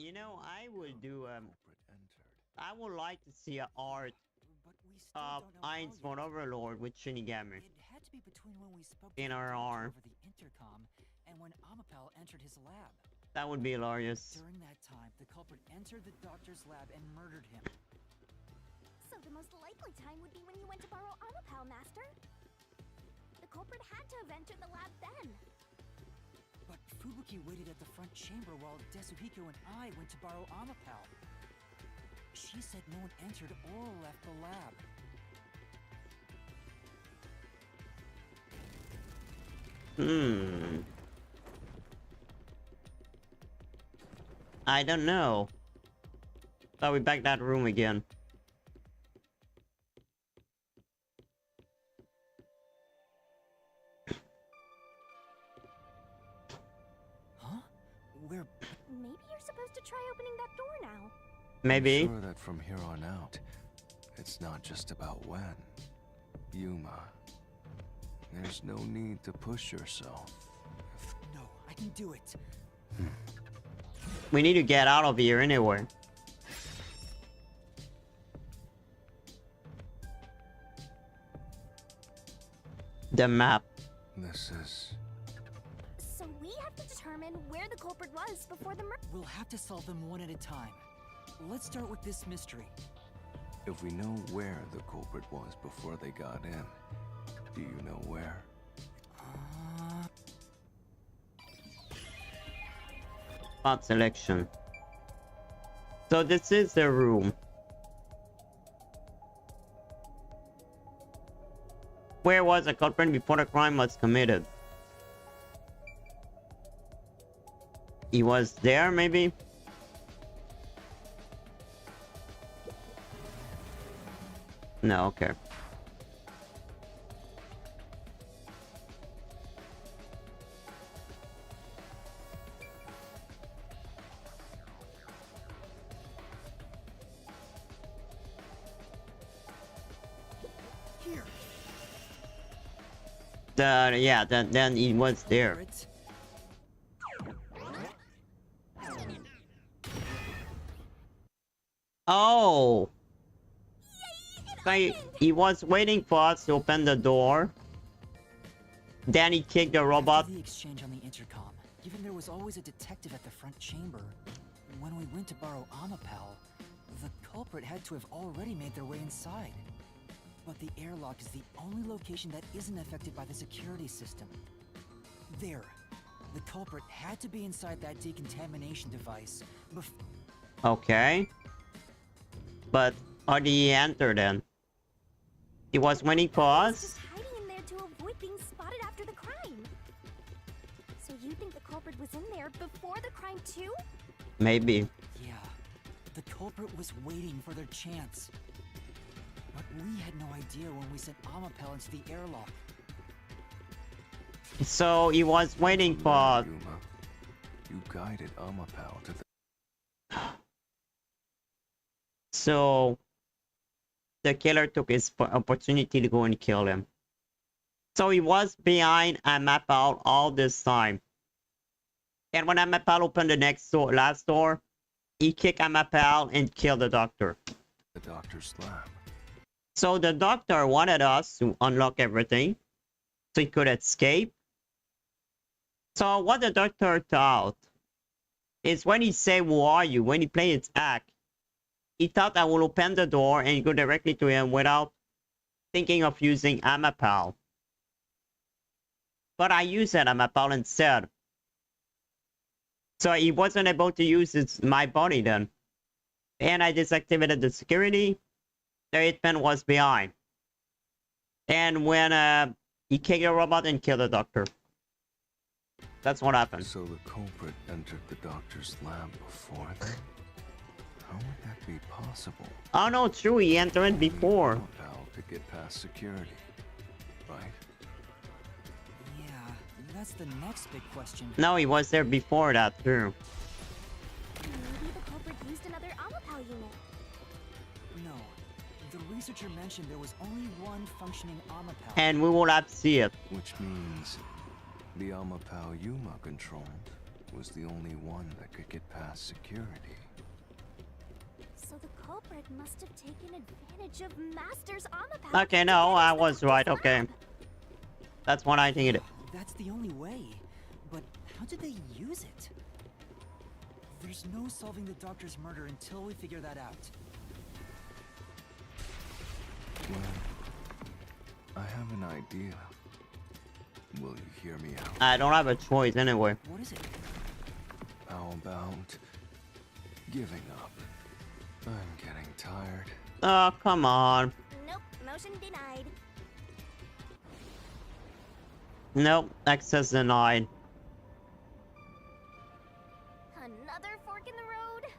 You know, I would like to see an art But we still of don't know how Ein's One yet. Overlord with Shinigami It had to be between when we spoke to in the our doctor arm. over the intercom and when Amapel entered his lab. That would be hilarious. During that time, the culprit entered the doctor's lab and murdered him. So the most likely time would be when you went to borrow Amapal, Master. The culprit had to have entered the lab then. But Fubuki waited at the front chamber while Desuhiko and I went to borrow Amapal. She said no one entered or left the lab. I don't know. So we back that room again. Huh? We're... Maybe you're supposed to try opening that door now. Maybe. I'm sure that from here on out, it's not just about when. Yuma, there's no need to push yourself. No, I can do it. We need to get out of here anyway. The map. This is... So we have to determine where the culprit was before the murder. We'll have to solve them one at a time. Let's start with this mystery. If we know where the culprit was before they got in, do you know where? Spot selection. So this is the room. Where was the culprit before the crime was committed? He was there, maybe? No, okay. Here. Yeah, then he was there. It's... Oh! He was waiting for us to open the door. Then he kicked the robot. After the exchange on the intercom, given there was always a detective at the front chamber, when we went to borrow Amapal, the culprit had to have already made their way inside. But the airlock is the only location that isn't affected by the security system. There. The culprit had to be inside that decontamination device Okay. But how did he enter then? He was waiting for He was us? just hiding in there to avoid being spotted after the crime. So you think the culprit was in there before the crime too? Maybe. Yeah. The culprit was waiting for their chance. But we had no idea when we sent Amapel into the airlock. So he was waiting for... Yuma, you guided Amapal to the... So the killer took his opportunity to go and kill him. So he was behind Amapal all this time. And when Amapal opened the next door, last door, he kicked Amapal and killed the doctor. the doctor's lab. So the doctor wanted us to unlock everything so he could escape. So what the doctor thought is when he say, "Who are you?" when he played its act, he thought I will open the door and go directly to him without thinking of using Amapal. But I used that Amapal instead. So he wasn't able to use my body then. And I deactivated the security. The hitman was behind. And when he kicked the robot and killed the doctor. That's what happened. So the culprit entered the doctor's lab before that? How would that be possible? Oh no, true, he entered before. Amapal to get past security, right? Yeah, that's the next big question. No, he was there before that too. Maybe the culprit used another Amapal unit. No. The researcher mentioned there was only one functioning Amapal. And we will have to see it. Which means the Amapal Yuma controlled was the only one that could get past security. So the culprit must have taken advantage of Master's Omapal. Okay, no, I was right. Okay, that's what I think it. That's the only way. But how did they use it? There's no solving the doctor's murder until we figure that out. Well, I have an idea. Will you hear me out? I don't have a choice anyway. What is it? How about giving up? I'm getting tired. Oh, come on. Nope, motion denied. Nope, access denied. Another fork in the road?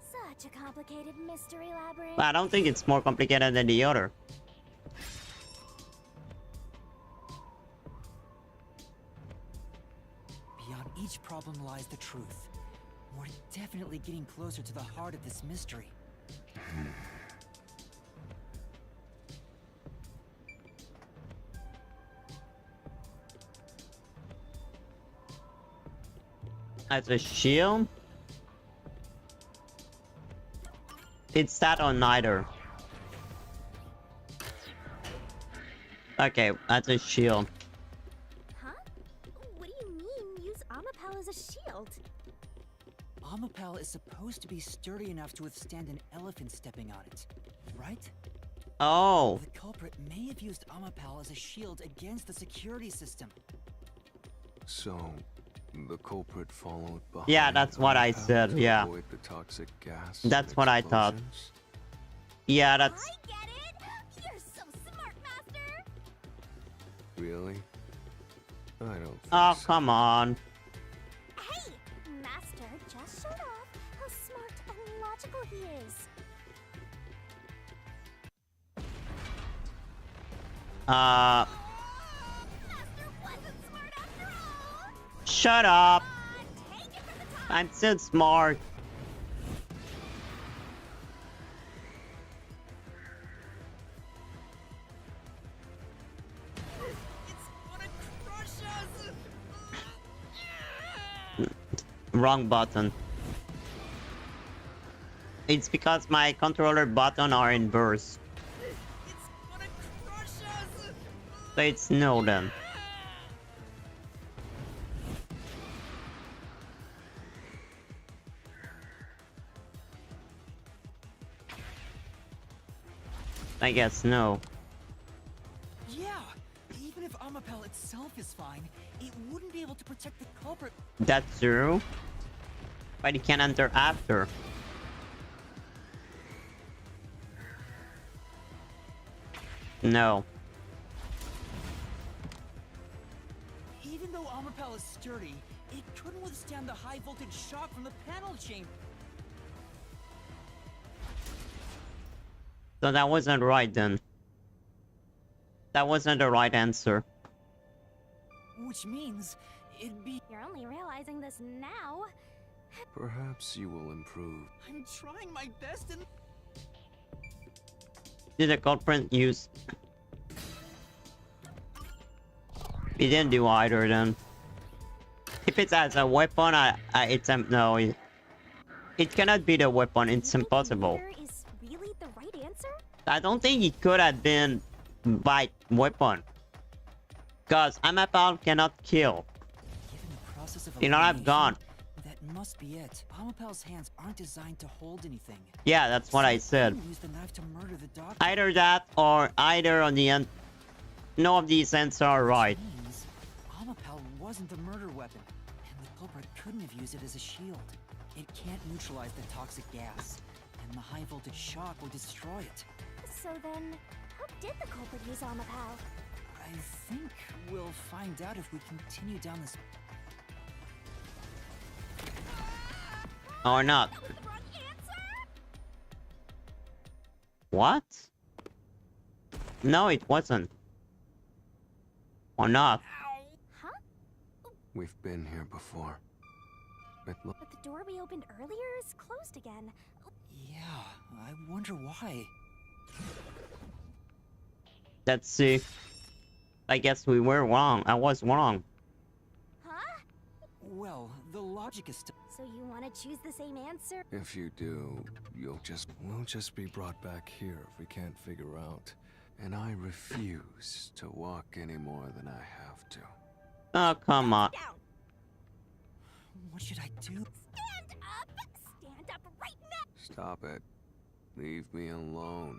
Such a complicated mystery labyrinth. But I don't think it's more complicated than the other. Beyond each problem lies the truth. We're definitely getting closer to the heart of this mystery. As a shield? It's that or neither. Okay, as a shield. Huh? What do you mean, use Omapal as a shield? Omapal is supposed to be sturdy enough to withstand an elephant stepping on it, right? Oh, The culprit may have used Omapal as a shield against the security system. So, the culprit followed behind. Yeah, that's what I Omapal said, to yeah. avoid the toxic gas. That's what I thought. explosions? yeah, that's... I get it! You're so smart, Master! Really? I don't think Oh, so. come on. Hey! Master just showed off how smart and logical he is. Uh, Master wasn't smart after all! shut up. Take it from the top! I'm still smart. It's gonna crush us! Wrong button. It's because my controller button are inverse. It's gonna crush us! So it's no then. I guess no. Yeah, even if Omapal itself is fine, it wouldn't be able to protect the culprit. That's true. But it can enter after. No. Even though Omapal is sturdy, it couldn't withstand the high voltage shock from the panel chamber. So that wasn't right then. That wasn't the right answer. Which means it'd be. You're only realizing this now. Perhaps you will improve. I'm trying my best and. Did the culprit use... He didn't do either then. If it's as a weapon, it's no. It cannot be the weapon. It's Do you think impossible. murder is really the right answer? I don't think it could have been by weapon. Cause Omapal cannot kill. Given the process of You know, I've gone. that must be it. Omapal's hands aren't designed to hold anything. Yeah, that's what I So said. he couldn't use the knife to murder the doctor. Either that or either on the end. No of these ends are right. Which means Omapal wasn't the murder weapon, and the culprit couldn't have used it as a shield. It can't neutralize the toxic gas, and the high voltage shock will destroy it. So then, how did the culprit use Omapal? I think we'll find out if we continue down this. Or not. That was the wrong answer? What? No, it wasn't. Or not. Huh? We've been here before. It But the door we opened earlier is closed again. Yeah, I wonder why. Let's see. I guess we were wrong. I was wrong. Huh? Well, the logic is still. So you want to choose the same answer? If you do, we'll just be brought back here if we can't figure out. And I refuse to walk any more than I have to. Oh, come on. Down. What should I do? Stand up! Stand up right now! Stop it. Leave me alone.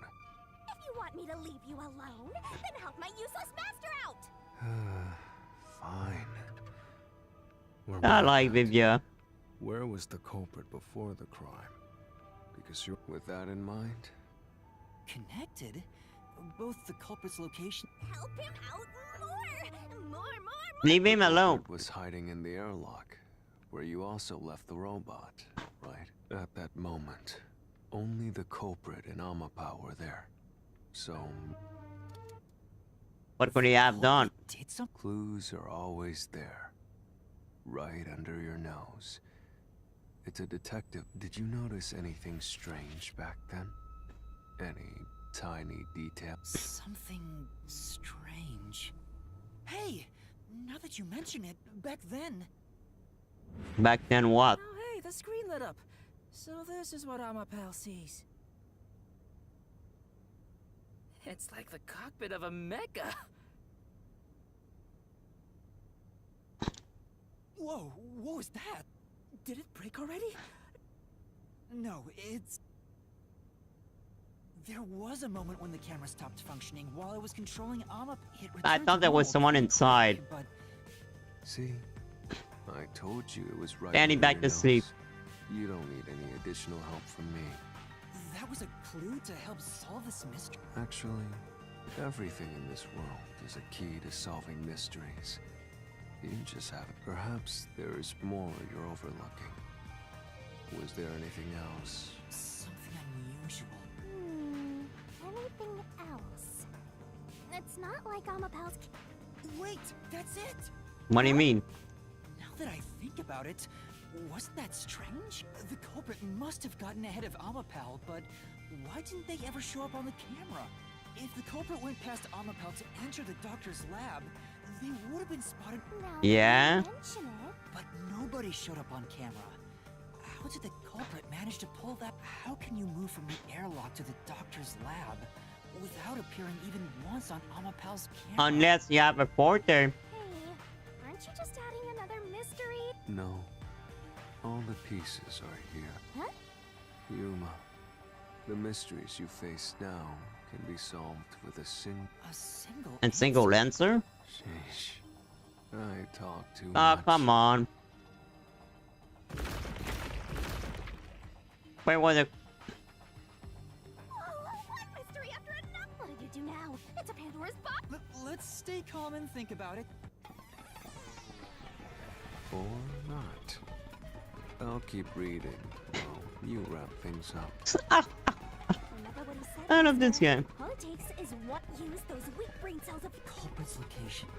If you want me to leave you alone, then help my useless master out! Fine. Where I was like it? Vivia. Where was the culprit before the crime? Because you're with that in mind? Connected? Both the culprit's location. Help him out more! More! Leave him alone. Culprit was hiding in the airlock, where you also left the robot, right? At that moment, only the culprit and Amapao were there. So, What could he have done? Did some. clues are always there, right under your nose. It's a detective. Did you notice anything strange back then? Any tiny details? Something strange. Hey, now that you mention it, back then. Back then what? Oh, hey, the screen lit up. So this is what Amapao sees. It's like the cockpit of a mecha. Whoa, what was that? Did it break already? No, it's... There was a moment when the camera stopped functioning while I was controlling Amma. I thought there was someone inside. But See? I told you it was right. Standing under back your to sleep. nose. You don't need any additional help from me. that was a clue to help solve this mystery. Actually, everything in this world is a key to solving mysteries. You just haven't. Perhaps there is more you're overlooking. Was there anything else? Something unusual. Anything else? It's not like Amapao's... Wait, that's it! What do you mean? Now that I think about it, wasn't that strange? The culprit must have gotten ahead of Amapao, but why didn't they ever show up on the camera? If the culprit went past Amapao to enter the doctor's lab, they would have been spotted. Now that Yeah? you mention it, But nobody showed up on camera. How did the culprit manage to pull that? How can you move from the airlock to the doctor's lab without appearing even once on Amapao's camera? Unless you have a porter. hey, aren't you just adding another mystery? No. All the pieces are here. Huh? Yuma, the mysteries you face now can be solved with a single... A single And single answer? Sheesh. I talk too Oh, much. come on. Where was it? Oh, one mystery after another. What did you do now? It's a Pandora's box. Let's stay calm and think about it. Or not. I'll keep reading. Oh, you wrap things up. Remember what he said? I love this Mister? game. All it takes is what use those weak brain cells of... Culprit's location.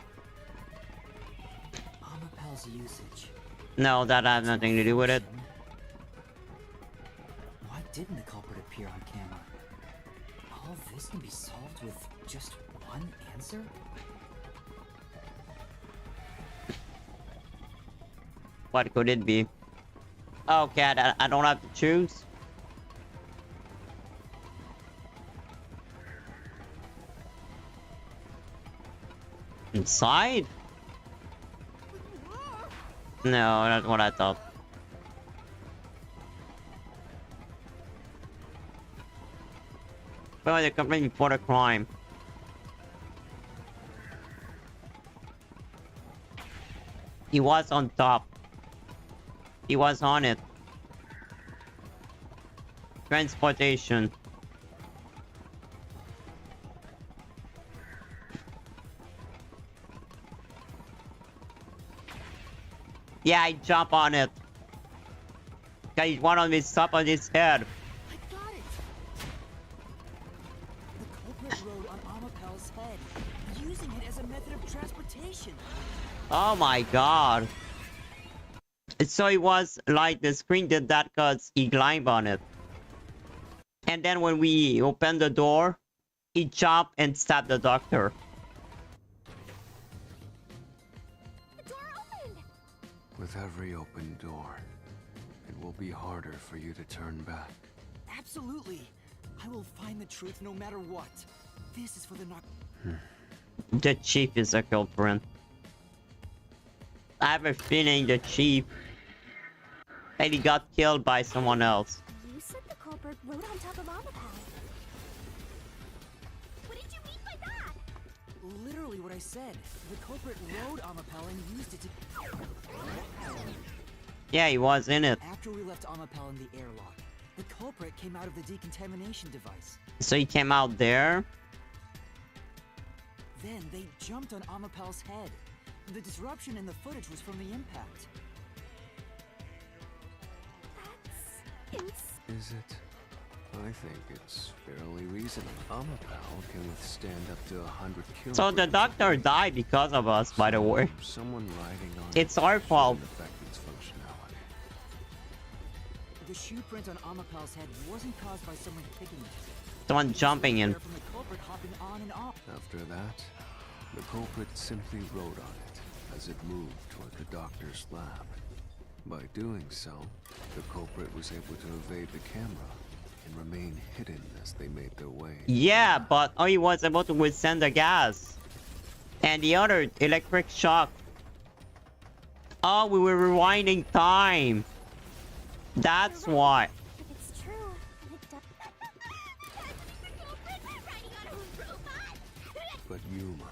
Amapao's usage. No, that has nothing to do with it. Why didn't the culprit appear on camera? All this can be solved with just one answer? What could it be? Okay, I don't have to choose. Inside? No, that's what I thought. Well, the company before the crime. He was on top. He was on it. Transportation. Yeah, I jump on it. Guys, one of his top on his head. I got it! The culprit rode on Amapao's head, using it as a method of transportation. Oh my god. So it was like the screen did that because he climbed on it. And then when we opened the door, he jumped and stabbed the doctor. The door opened. With every open door, it will be harder for you to turn back. Absolutely. I will find the truth no matter what. This is for the knock. The chief is a culprit. I have a feeling the chief and he got killed by someone else. You said the culprit rode on top of Amapal. What did you mean by that? Literally what I said. The culprit rode Amapal and used it to... Yeah, he was in it. After we left Amapal in the airlock, the culprit came out of the decontamination device. So he came out there. Then they jumped on Amapal's head. The disruption in the footage was from the impact. Is it? I think it's fairly reasonable. Amapal can withstand up to 100 kilograms. So the doctor died because of us, by the way. Someone riding on It's our fault. shouldn't affect its functionality. The shoe print on Amapal's head wasn't caused by someone kicking it. Someone jumping in. From the culprit hopping on and off. After that, the culprit simply rode on it as it moved toward the doctor's lab. By doing so, the culprit was able to evade the camera and remain hidden as they made their way. Yeah, but he was able to withstand the gas. And the other electric shock. Oh, we were rewinding time. That's why. If it's true, then it does. The culprit riding on a robot. But Yuma,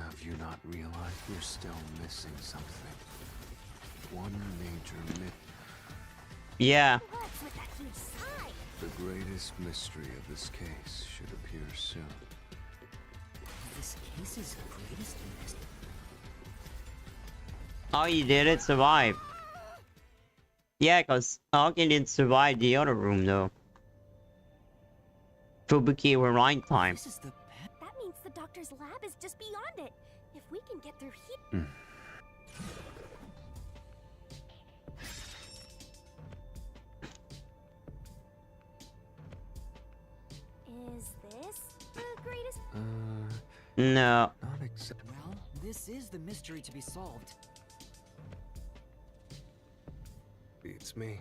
have you not realized you're still missing something? One major myth. Yeah. What's with that huge sign? The greatest mystery of this case should appear soon. This case is greatest mystery. Oh, he didn't survive. Yeah, because Aoki didn't survive the other room, though. Fubuki rewind time. This is the That means the doctor's lab is just beyond it. If we can get through here. Is this the greatest? No. Not exactly. well, this is the mystery to be solved. Beats me.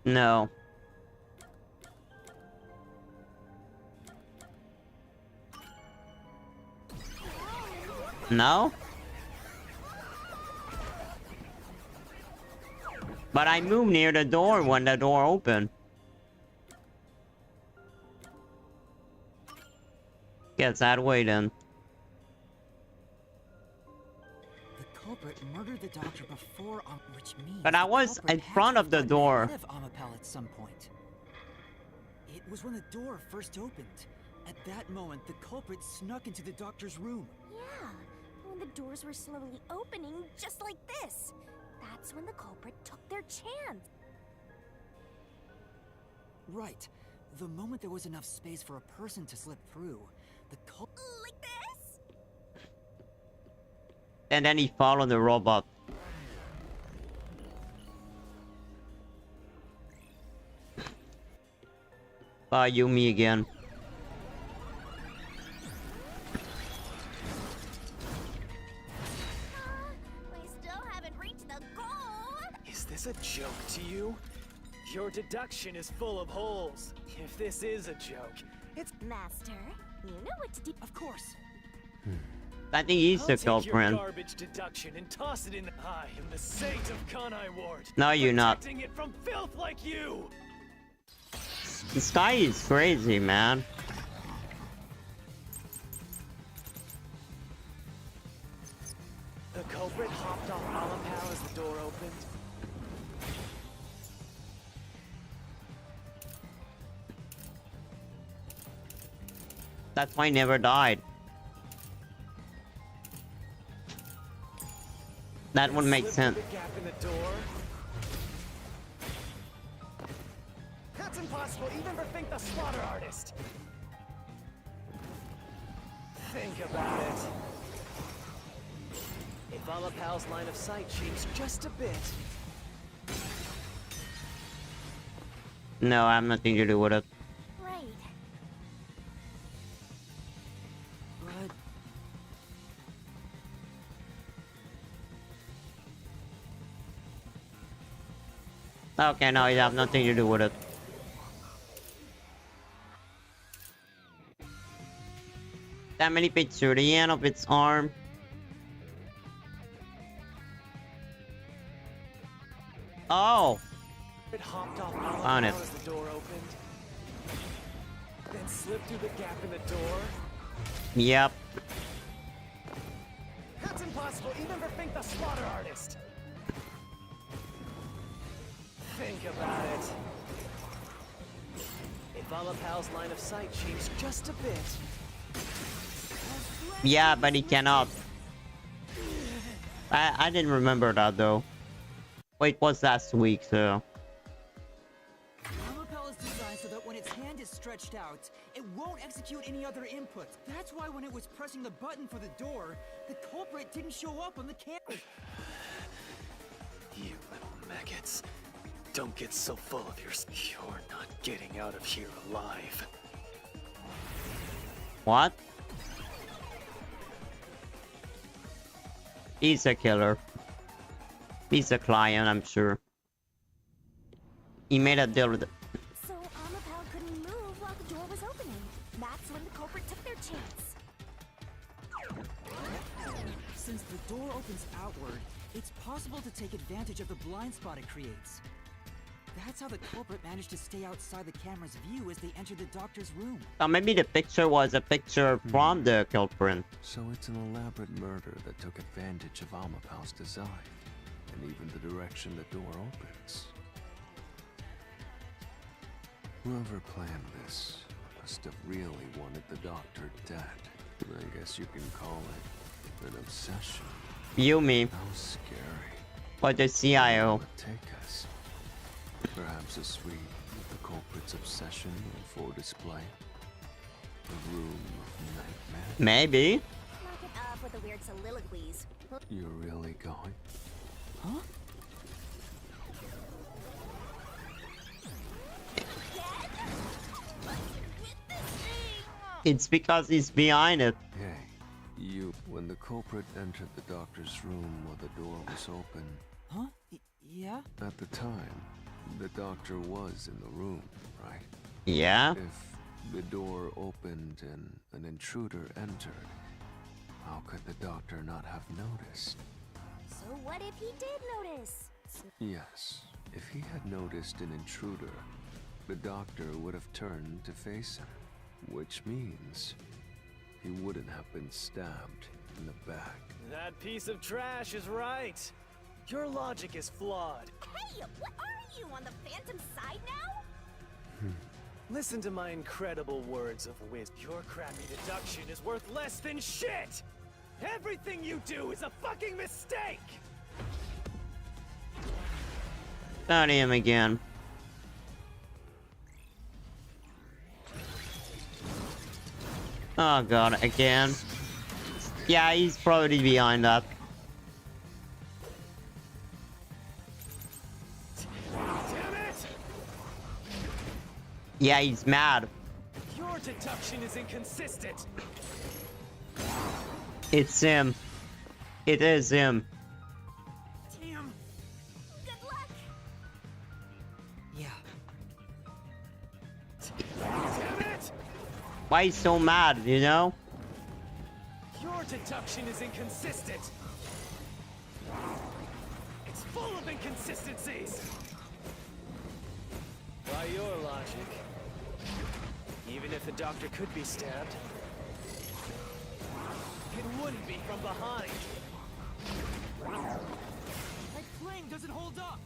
No. No? But I moved near the door when the door opened. Guess that way then. The culprit murdered the doctor before, which means. But I the was culprit in had front to of the have door. gotten ahead of Amapal at some point. It was when the door first opened. At that moment, the culprit snuck into the doctor's room. Yeah, when the doors were slowly opening, just like this. That's when the culprit took their chance. Right. The moment there was enough space for a person to slip through, the culprit. Like this? And then he followed the robot. Yumi again. We still haven't reached the goal. Is this a joke to you? Your deduction is full of holes. If this is a joke, it's... Master, you know what to do. Of course. I think he's I'll the take your culprit. garbage deduction and toss it in. I am the saint of Kanai Ward. No, you're not. Protecting it from filth like you. This guy is crazy, man. The culprit hopped off Amapal as the door opened. That's why he never died. That would make Slipped sense. through the gap in the door. That's impossible, even for Fink the Slaughter Artist. Think about it. If Amapal's line of sight changed just a bit, No, I have nothing to do with it. Right. But Okay, no, you have nothing to do with it. That many bits to the end of its arm. Oh, it hopped off Found Amapal it. as the door opened, then slipped through the gap in the door. yep. That's impossible, even for Fink the Slaughter Artist. Think about it. If Amapal's line of sight changed just a bit, Yeah, but he cannot. I didn't remember that though. Wait, it was last week, so. Amapel is designed so that when its hand is stretched out, it won't execute any other input. That's why when it was pressing the button for the door, the culprit didn't show up on the camera. you little maggots, don't get so full of yourself. You're not getting out of here alive. What? He's a killer. He's a client, I'm sure. He made a deal with it. So Amapal couldn't move while the door was opening. That's when the culprit took their chance. Since the door opens outward, it's possible to take advantage of the blind spot it creates. That's how the culprit managed to stay outside the camera's view as they entered the doctor's room. So maybe the picture was a picture from the culprit. So it's an elaborate murder that took advantage of Amapal's design, and even the direction the door opens. Whoever planned this must have really wanted the doctor dead. I guess you can call it an obsession. You me. How scary. For the CIO. Would take us. Perhaps a suite with the culprit's obsession in full display. A room of nightmare. Maybe. Knock it off with the weird soliloquies. You're really going? Huh? It's because he's behind it. Hey, you. When the culprit entered the doctor's room while the door was open, Huh? Yeah? at the time, the doctor was in the room, right? Yeah. If the door opened and an intruder entered, how could the doctor not have noticed? So what if he did notice? Yes, if he had noticed an intruder, the doctor would have turned to face him, which means he wouldn't have been stabbed in the back. That piece of trash is right. Your logic is flawed. Hey, what are you, on the Phantom side now? Listen to my incredible words of wisdom. Your crappy deduction is worth less than shit! Everything you do is a fucking mistake! Not him again. Oh god, again. Yeah, he's probably behind that. Damn it! Yeah, he's mad. Your deduction is inconsistent. It's him. It is him. Damn. Good luck! Yeah. Damn it! Why he's so mad, you know? Your deduction is inconsistent. It's full of inconsistencies. By your logic, even if the doctor could be stabbed, it wouldn't be from behind. That claim doesn't hold up.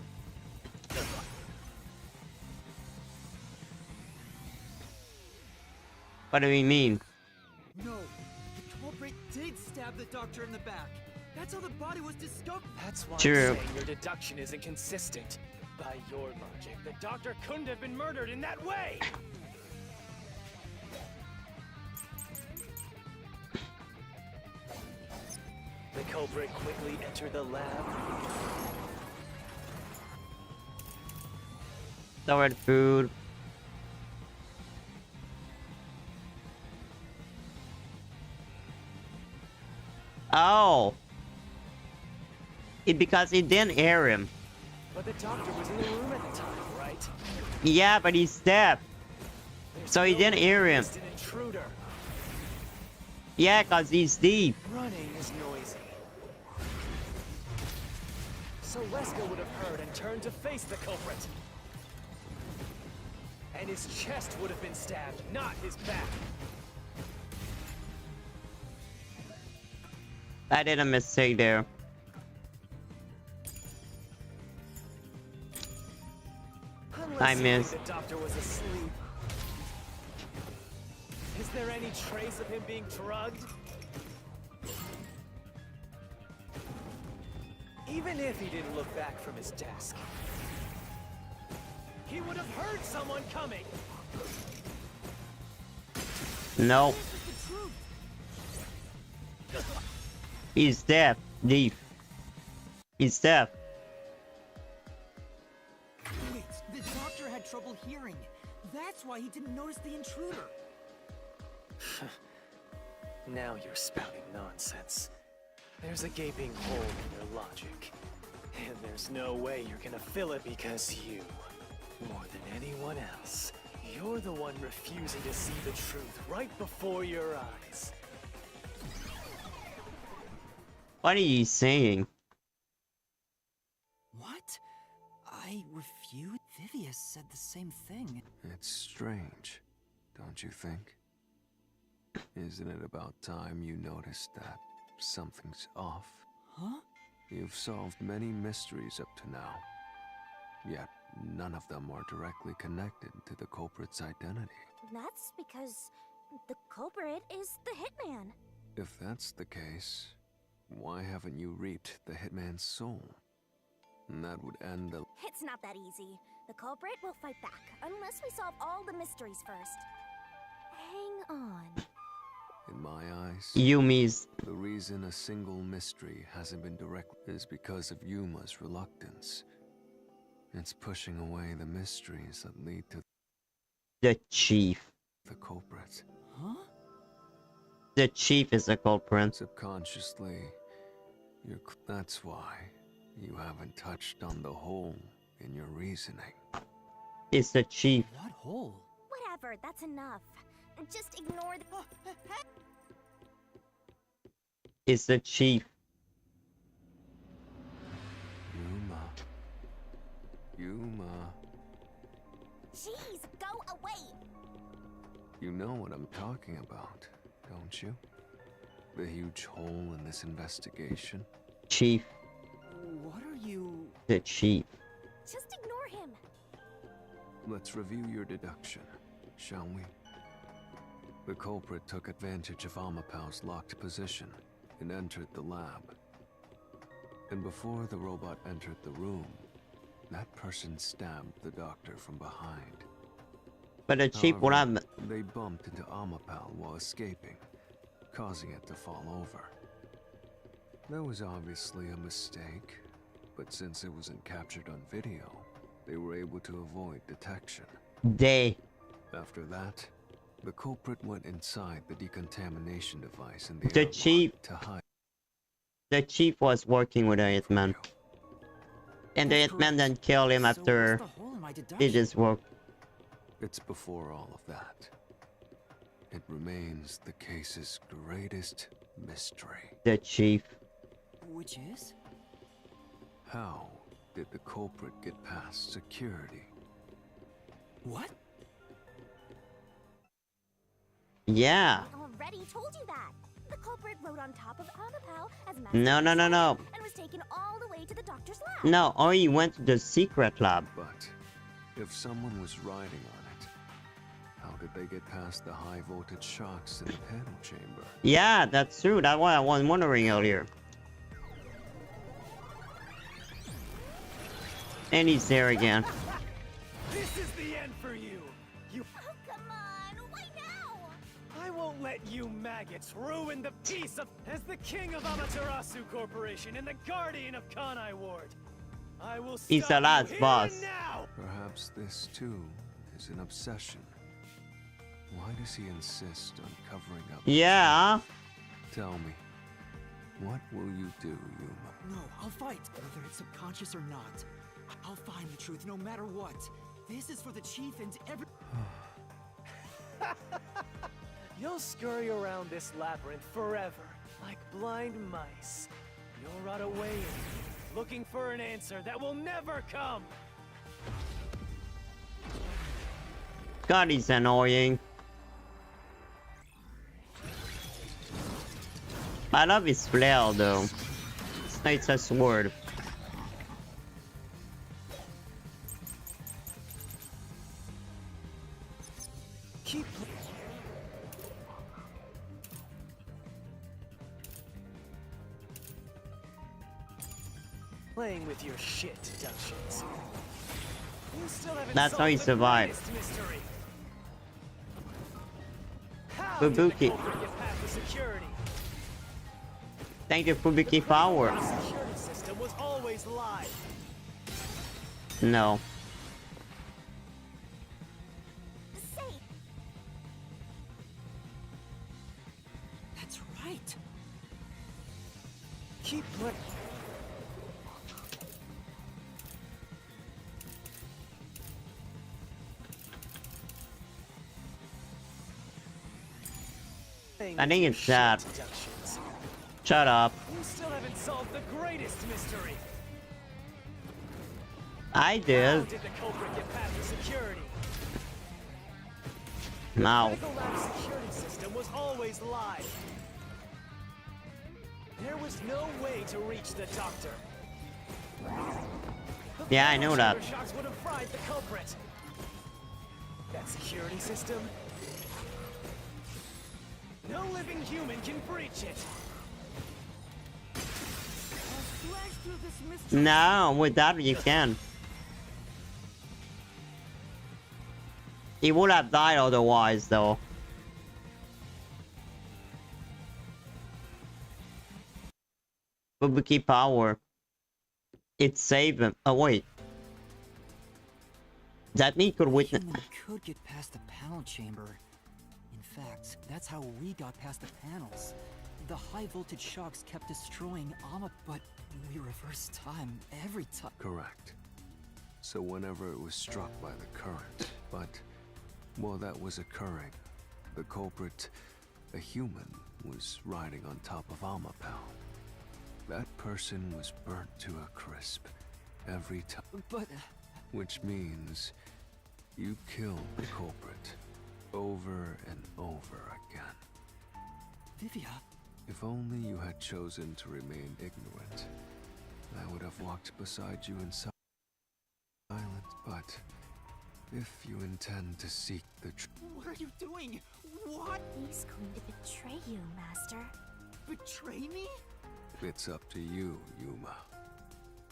What do we mean? No, the culprit did stab the doctor in the back. That's how the body was discovered. That's why True. I'm saying your deduction is inconsistent. By your logic, the doctor couldn't have been murdered in that way! The culprit quickly entered the lab. Stored food. Oh. Because it didn't hear him. But the doctor was in the room at the time, right? Yeah, but he's deaf. There's So he no didn't way hear he him. missed an intruder. Yeah, cause he's deep. Running is noisy. So Wesker would have heard and turned to face the culprit. And his chest would have been stabbed, not his back. I did a mistake there. Unless I you think missed. the doctor was asleep. Is there any trace of him being drugged? Even if he didn't look back from his desk, he would have heard someone coming. No. He's deaf. Deep. He's deaf. Wait, the doctor had trouble hearing. That's why he didn't notice the intruder. Now you're spouting nonsense. There's a gaping hole in your logic. And there's no way you're gonna fill it because you, more than anyone else, you're the one refusing to see the truth right before your eyes. What are you saying? What? I refuse? Vivius said the same thing. It's strange, don't you think? Isn't it about time you noticed that something's off? Huh? You've solved many mysteries up to now, yet none of them are directly connected to the culprit's identity. That's because the culprit is the hitman. If that's the case, why haven't you reaped the hitman's soul? And that would end the... It's not that easy. The culprit will fight back, unless we solve all the mysteries first. Hang on. In my eyes, You miss. the reason a single mystery hasn't been direct is because of Yuma's reluctance. It's pushing away the mysteries that lead to The chief. the culprit. Huh? The chief is the culprit. Subconsciously, that's why you haven't touched on the hole in your reasoning. It's the chief. What hole? Whatever, that's enough. Just ignore the... It's the chief. Yuma. Jeez, go away! You know what I'm talking about, don't you? The huge hole in this investigation. Chief. What are you... The chief. Just ignore him. Let's review your deduction, shall we? The culprit took advantage of Amapau's locked position and entered the lab. And before the robot entered the room, that person stabbed the doctor from behind. But the chief, what I'm... They bumped into Amapau while escaping, causing it to fall over. That was obviously a mistake, but since it wasn't captured on video, they were able to avoid detection. They. After that, the culprit went inside the decontamination device in The airlock chief. to hide. The chief was working with a hitman. And the That's hitman correct. then killed him So after what's the hole in my he deduction? just worked. It's before all of that. It remains the case's greatest mystery. The chief. Which is? How did the culprit get past security? What? Yeah. I already told you that. The culprit rode on top of Amapau as master No, no, no, no. and was taken all the way to the doctor's lab. No, or he went to the secret lab. But if someone was riding on it, how did they get past the high voltage shocks in the panel chamber? Yeah, that's true. That's what I was wondering earlier. And he's there again. This is the end for you! You... Oh, come on. Why now? I won't won't let you maggots ruin the peace of... As the king of Amaterasu Corporation and the guardian of Kanai Ward, I will stop He's the last you here boss. and now! Perhaps this too is an obsession. Why does he insist on covering up? Yeah. Tell me, what will you do, Yuma? No, I'll fight. Whether it's subconscious or not. I'll find the truth no matter what. This is for the chief and every... You'll scurry around this labyrinth forever, like blind mice. You'll rot away in it, looking for an answer that will never come! God, he's annoying. I love his flail though. It's a sword. Keep... playing with your shit deductions. You still haven't That's how he solved the survived. greatest mystery. How did the Fubuki. culprit get past the security? Thank you, Fubuki power. The security system was always live. No. Safe. That's right. Keep playing. I think it's that. Deductions. Shut up. You still haven't solved the greatest mystery. I How did. did the culprit get past the security? Now. Medical lab security system was always live. There was no way to reach the doctor. The Yeah, I know that. Shocks would have fried the culprit. That security system? No living human can breach it. Slash through this mystery. No, with that you can. He would have died otherwise though. Fubuki power. It saved him. Oh wait. That me could witness. Human could get past the panel chamber. In fact, that's how we got past the panels. The high voltage shocks kept destroying Ama, but we reversed time every time. Correct. So whenever it was struck by the current, but while that was occurring, the culprit, a human, was riding on top of Amapal. That person was burnt to a crisp every time. But Which means you killed the culprit over and over again. Vivia, If only you had chosen to remain ignorant, I would have walked beside you in silence. But if you intend to seek the truth, what are you doing? What? He's going to betray you, Master. Betray me? it's up to you, Yuma.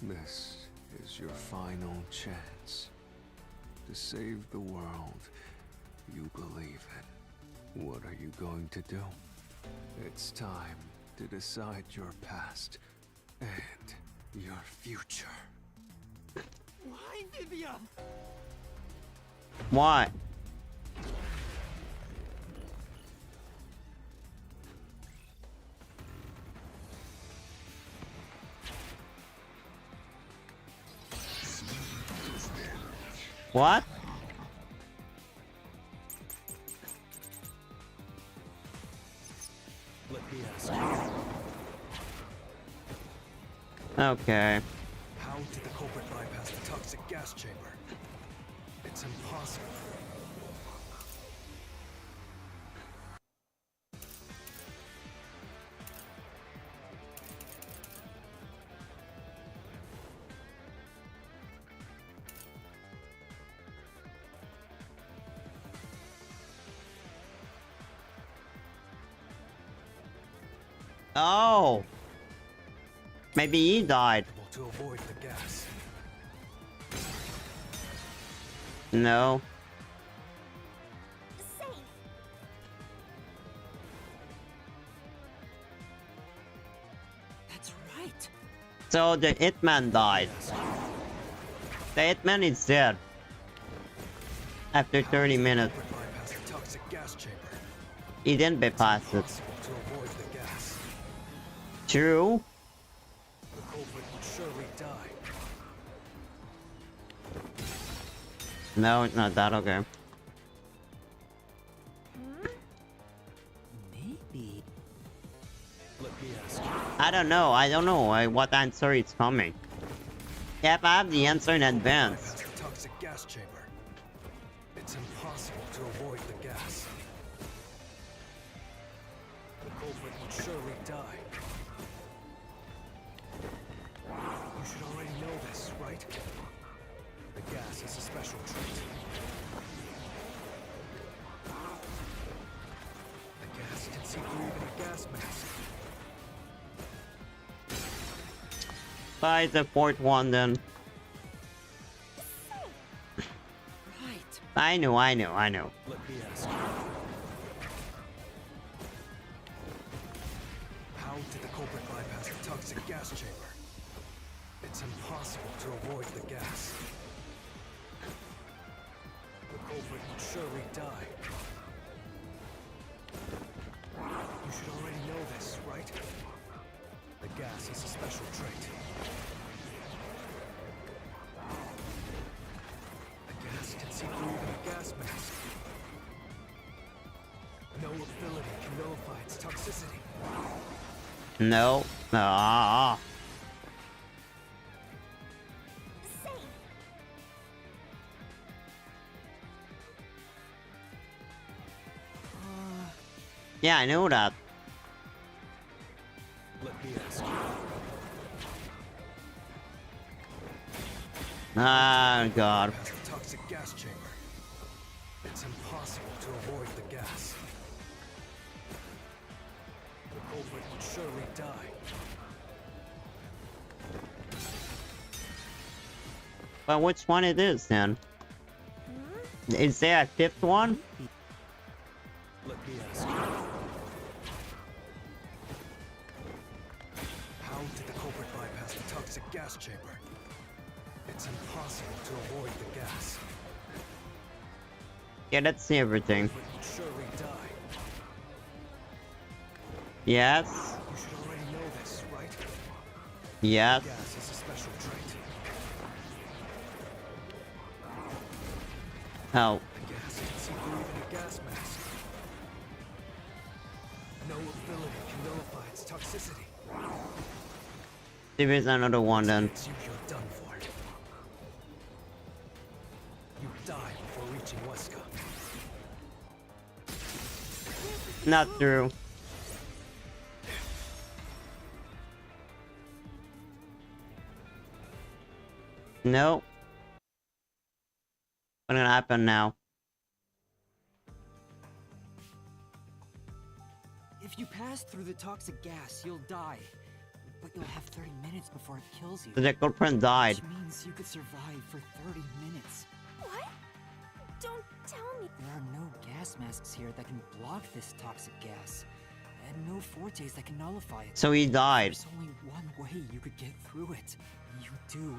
This is your final chance to save the world you believe in. What are you going to do? It's time to decide your past and your future. Why, Vivia? Why? What? Let me ask you, Okay. how did the culprit bypass the toxic gas chamber? It's impossible. Oh. Maybe he died. To avoid the gas. No. Safe. So the hitman died. The hitman is dead. After 30 minutes. Bypass the toxic gas chamber. He didn't bypass it. Possible to avoid the gas. True. The culprit would surely die. No, it's not that okay. Maybe. Let me ask you. I don't know. I don't know what answer is coming. If I have the answer in advance. Bypass the toxic gas chamber. It's impossible to avoid the gas. The culprit would surely die. You should already know this, right? The gas is a special trait. The gas can see through even a gas mask. Buy the fourth one then. Right. I know. Let me ask you. How did the culprit bypass the toxic gas chamber? It's impossible to avoid the gas. The culprit would surely die. You should already know this, right? The gas is a special trait. The gas can see through even a gas mask. No ability can nullify its toxicity. No. Ah. Safe. Yeah, I know that. Let me ask you. Ah, God. Past the toxic gas chamber. It's impossible to avoid the gas. The culprit would surely die. But which one it is then? Is there a fifth one? Let me ask you. How did the culprit bypass the toxic gas chamber? It's impossible to avoid the gas. Yeah, let's see everything. The culprit would surely die. Yes. You should already know this, right? Yes. Gas is a special trait. Oh. The gas can see through even a gas mask. No ability can nullify its toxicity. There is another one then. It's you, you're done for. You die before reaching Weska. Not true. No. What's gonna happen now? If you pass through the toxic gas, you'll die. But you'll have 30 minutes before it kills you. The culprit died. Which means you could survive for 30 minutes. What? Don't tell me. There are no gas masks here that can block this toxic gas. And no fortes that can nullify it. So he died. There's only one way you could get through it. You do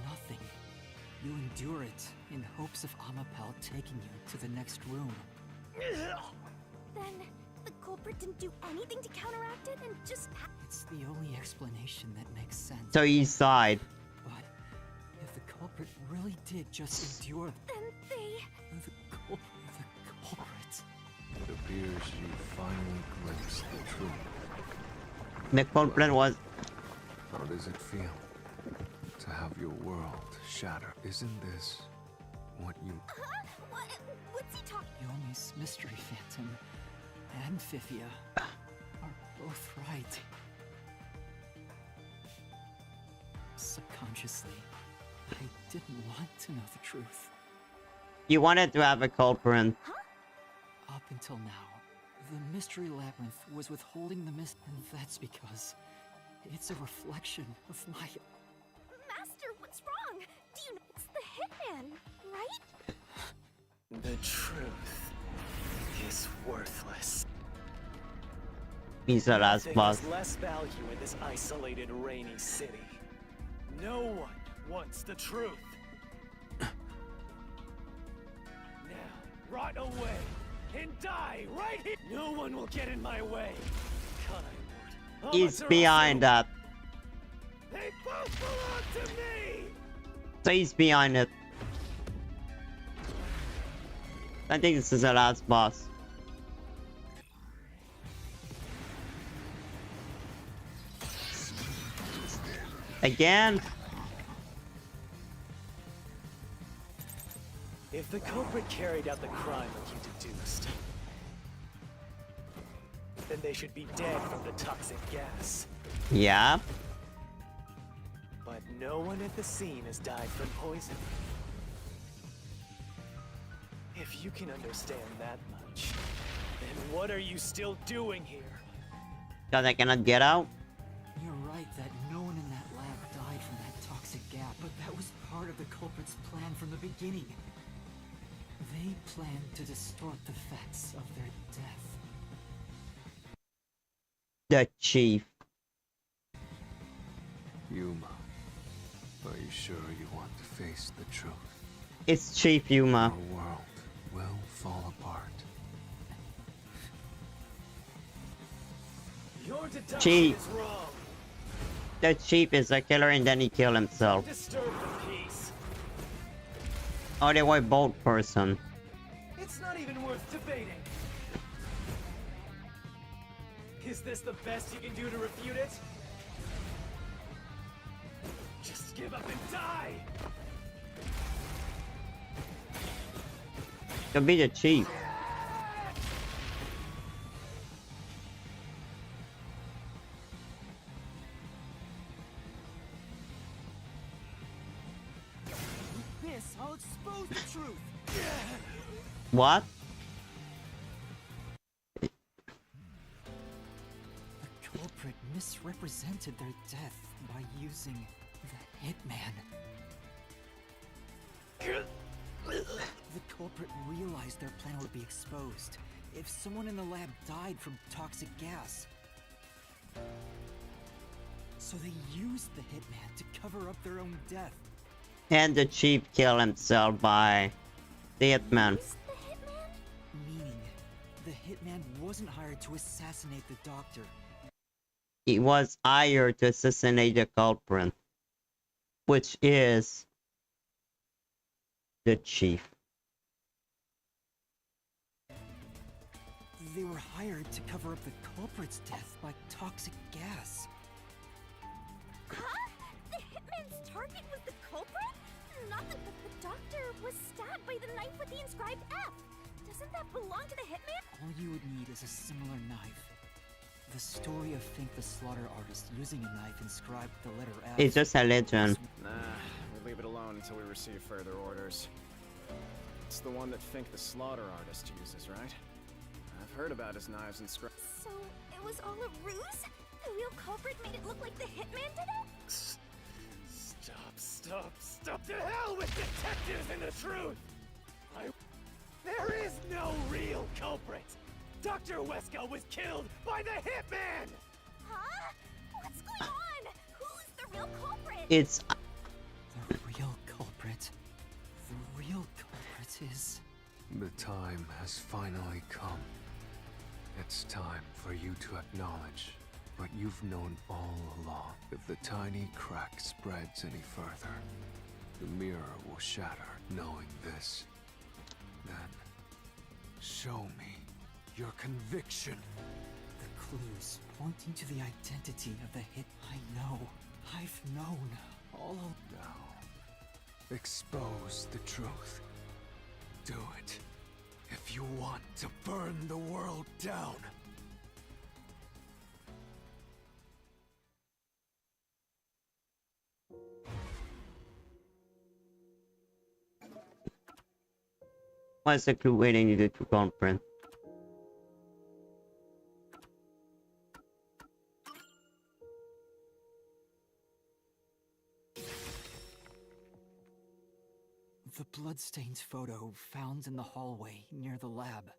nothing. You endure it in hopes of Amapel taking you to the next room. Then the culprit didn't do anything to counteract it and just. It's the only explanation that makes sense. So he died. But if the culprit really did just endure Then they. the culprit. It appears you finally glimpsed the truth. The culprit was. How does it feel to have your world shatter? Isn't this what you... Huh? What's he talking? Yomi's Mystery Phantom and Fifia are both right. Subconsciously, I didn't want to know the truth. You wanted to have a culprit. Up until now, the Mystery Labyrinth was withholding the mist, and that's because it's a reflection of my... Master, what's wrong? Do you know it's the hitman, right? The truth is worthless. He's the last Nothing boss. has less value in this isolated, rainy city. No one wants the truth. Now, rot away and die right here. No one will get in my way. Kind. He's behind that. They both belong to me. So he's behind it. I think this is the last boss. Again? If the culprit carried out the crime like you deduced, then they should be dead from the toxic gas. Yeah. But no one at the scene has died from poison. If you can understand that much, then what are you still doing here? Because I cannot get out? You're right that no one in that lab died from that toxic gas, but that was part of the culprit's plan from the beginning. They planned to distort the facts of their death. The chief. Yuma, are you sure you want to face the truth? It's Chief Yuma. Our world will fall apart. Your deduction Chief. is wrong. The chief is a killer and then he killed himself. Disturb the peace. Oh, they were both person. It's not even worth debating. Is this the best you can do to refute it? Just give up and die! To be the chief. With this, I'll expose the truth. What? The culprit misrepresented their death by using the hitman. The culprit realized their plan would be exposed if someone in the lab died from toxic gas. So they used the hitman to cover up their own death. And the chief killed himself by the hitman. Who's the hitman? Meaning, the hitman wasn't hired to assassinate the doctor. He was hired to assassinate the culprit, which is the chief. They were hired to cover up the culprit's death by toxic gas. Huh? The hitman's target was the culprit? Not that the doctor was stabbed by the knife with the inscribed F. Doesn't that belong to the hitman? All you would need is a similar knife. The story of Fink the Slaughter Artist using a knife inscribed with the letter F. It's just a legend. Nah, we leave it alone until we receive further orders. It's the one that Fink the Slaughter Artist uses, right? I've heard about his knives and scraps. So, it was all a ruse? The real culprit made it look like the hitman did it? Stop to hell with detectives and the truth! There is no real culprit! Dr. Wesker was killed by the hitman! Huh? What's going on? Who's the real culprit? It's The real culprit. The real culprit is... The time has finally come. It's time for you to acknowledge what you've known all along. If the tiny crack spreads any further, the mirror will shatter. Knowing this, then show me your conviction. The clues pointing to the identity of the hit. I know. I've known all along. Now, expose the truth. Do it. If you want to burn the world down. what's the clue waiting you to comprehend? The bloodstained photo found in the hallway near the lab.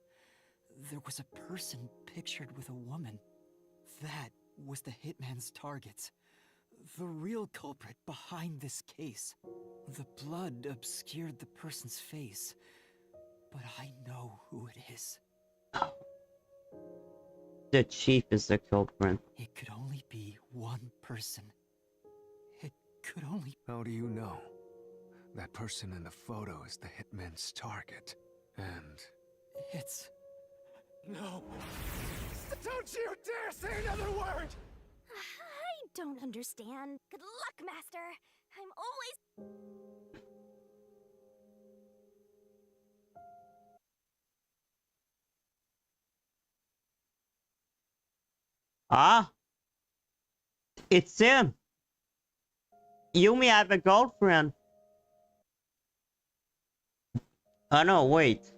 There was a person pictured with a woman. That was the hitman's target. The real culprit behind this case. The blood obscured the person's face, but I know who it is. The chief is the culprit. It could only be one person. It could only... How do you know? That person in the photo is the hitman's target. And... It's... No! Don't you dare say another word! I don't understand. Good luck, Master. I'm always... Ah! It's him! Yumi have a girlfriend. Oh no, wait.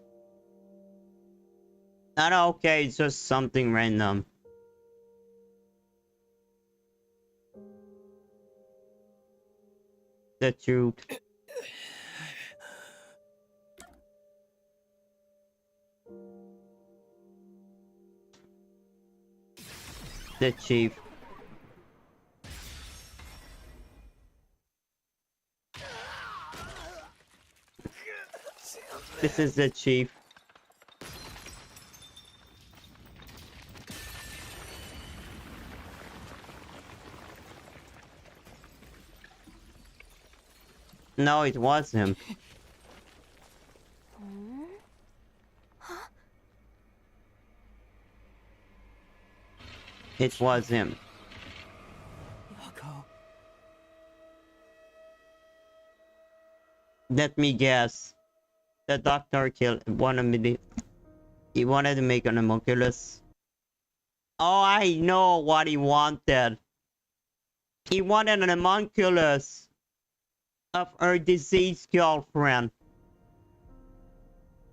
Oh no, okay, it's just something random. The truth. The chief. This is the chief. No, it was him. It was him. Yako. Let me guess. The doctor he wanted to make an homunculus. Oh, I know what he wanted. He wanted an homunculus of her deceased girlfriend.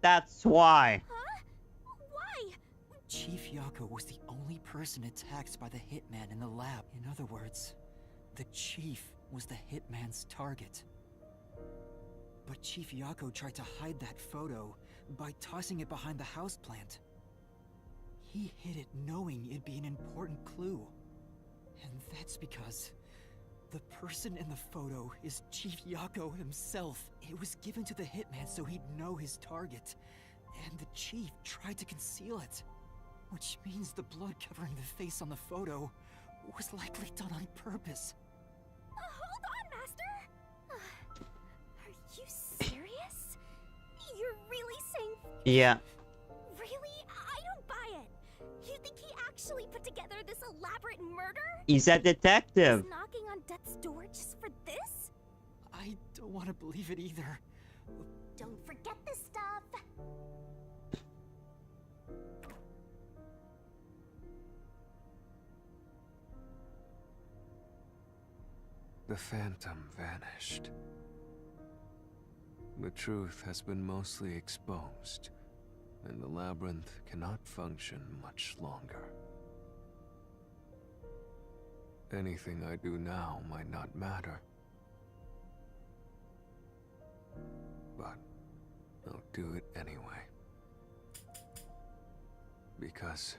That's why. Huh? Why? Chief Yako was the only person attacked by the hitman in the lab. In other words, the chief was the hitman's target. But Chief Yako tried to hide that photo by tossing it behind the houseplant. He hid it knowing it'd be an important clue. And that's because the person in the photo is Chief Yako himself. It was given to the hitman so he'd know his target. And the chief tried to conceal it. Which means the blood covering the face on the photo was likely done on purpose. Hold on, Master! Are you serious? You're really saying... Yeah. Really? I don't buy it. You think he actually put together this elaborate murder? He's a detective. He's knocking on death's door just for this? I don't want to believe it either. Don't forget this stuff. the phantom vanished. The truth has been mostly exposed, and the labyrinth cannot function much longer. Anything I do now might not matter, but I'll do it anyway. Because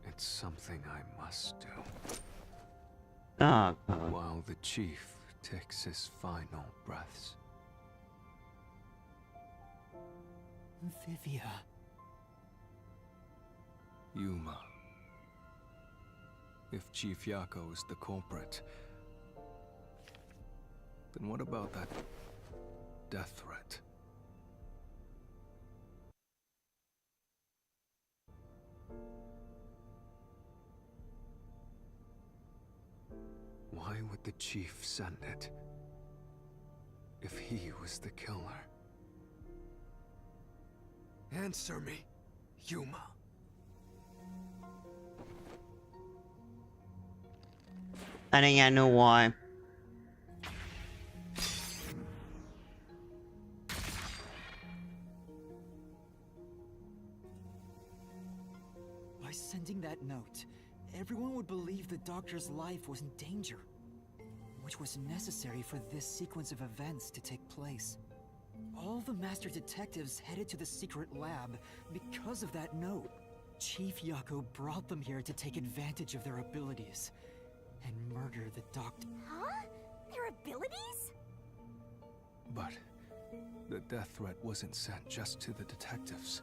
it's something I must do. Oh, God. While the chief takes his final breaths. Vivia. Yuma. If Chief Yako is the culprit, then what about that death threat? Why would the chief send it if he was the killer? Answer me, Yuma. I think I know why. By sending that note, everyone would believe the doctor's life was in danger, which was necessary for this sequence of events to take place. All the master detectives headed to the secret lab because of that note. Chief Yako brought them here to take advantage of their abilities and murder the doctor. Huh? Their abilities? But the death threat wasn't sent just to the detectives.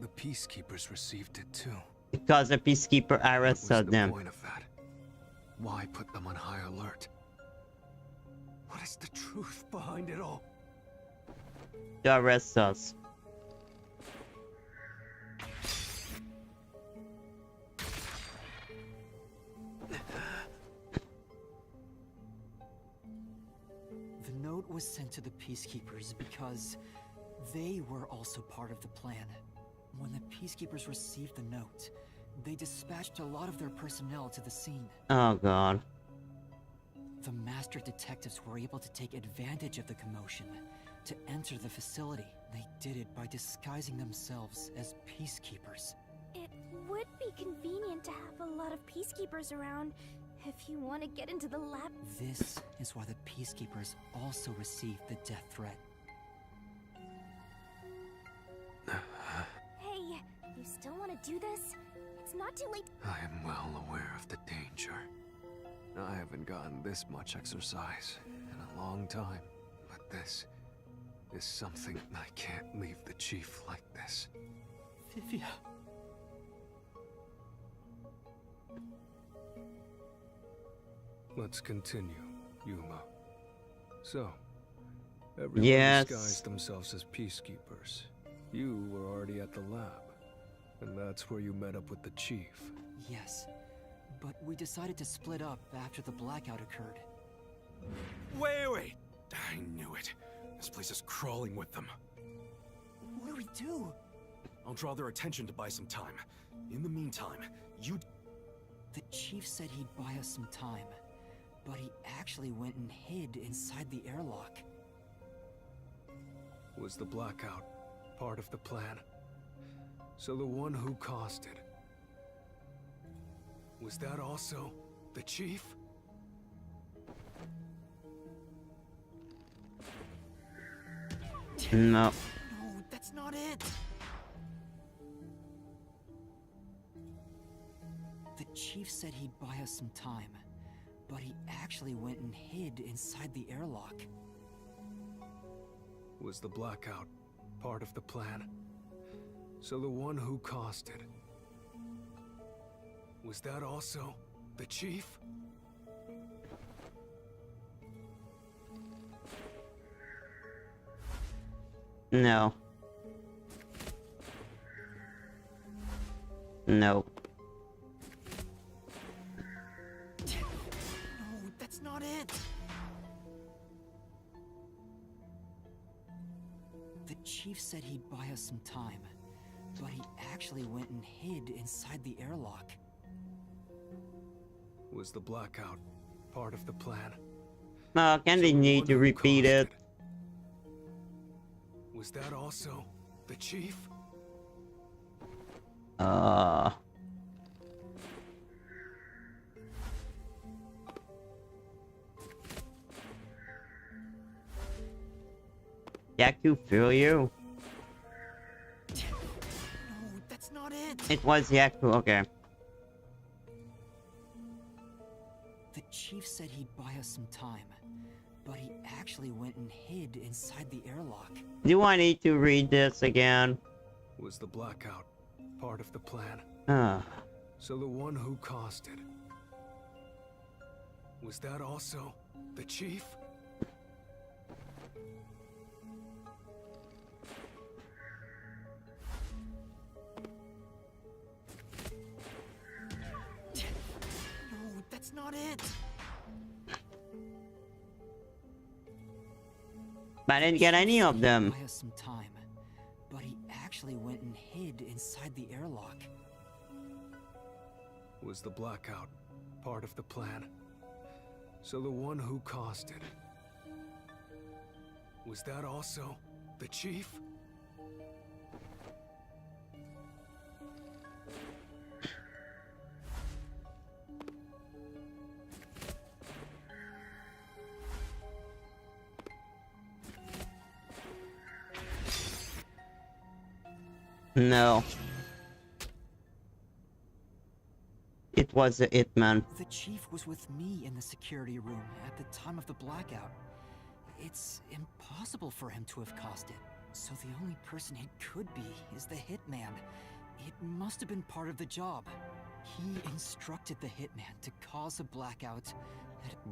The peacekeepers received it too. Because the peacekeeper What was arrested the them. point of that? Why put them on high alert? What is the truth behind it all? To arrest us. The note was sent to the peacekeepers because they were also part of the plan. When the peacekeepers received the note, they dispatched a lot of their personnel to the scene. Oh god. The master detectives were able to take advantage of the commotion to enter the facility. They did it by disguising themselves as peacekeepers. It would be convenient to have a lot of peacekeepers around if you want to get into the lab. This is why the peacekeepers also received the death threat. Hey, you still want to do this? It's not too late. I am well aware of the danger. I haven't gotten this much exercise in a long time, but this is something I can't leave the chief like this. Vivia. Let's continue, Yuma. So, everyone Yes. disguised themselves as peacekeepers. You were already at the lab, and that's where you met up with the chief. Yes, but we decided to split up after the blackout occurred. Wait! I knew it. This place is crawling with them. What do we do? I'll draw their attention to buy some time. In the meantime, you... The chief said he'd buy us some time, but he actually went and hid inside the airlock. Was the blackout part of the plan? So the one who caused it, was that also the chief? No. No, that's not it! The chief said he'd buy us some time, but he actually went and hid inside the airlock. Was the blackout part of the plan? So the one who caused it, was that also the chief? No. No. No, that's not it! The chief said he'd buy us some time, but he actually went and hid inside the airlock. Was the blackout part of the plan? Can we So the need one to who repeat caused it? Was that also the chief? Yaku, feel you? No, that's not it! It was Yaku, okay. The chief said he'd buy us some time, but he actually went and hid inside the airlock. Do I need to read this again? Was the blackout part of the plan? Ah. So the one who caused it, was that also the chief? No, that's not it! But I didn't get any of them. Buy us some time, but he actually went and hid inside the airlock. Was the blackout part of the plan? So the one who caused it, was that also the chief? No. was the hitman. The chief was with me in the security room at the time of the blackout. It's impossible for him to have caused it. So the only person it could be is the hitman. It must have been part of the job. He instructed the hitman to cause a blackout.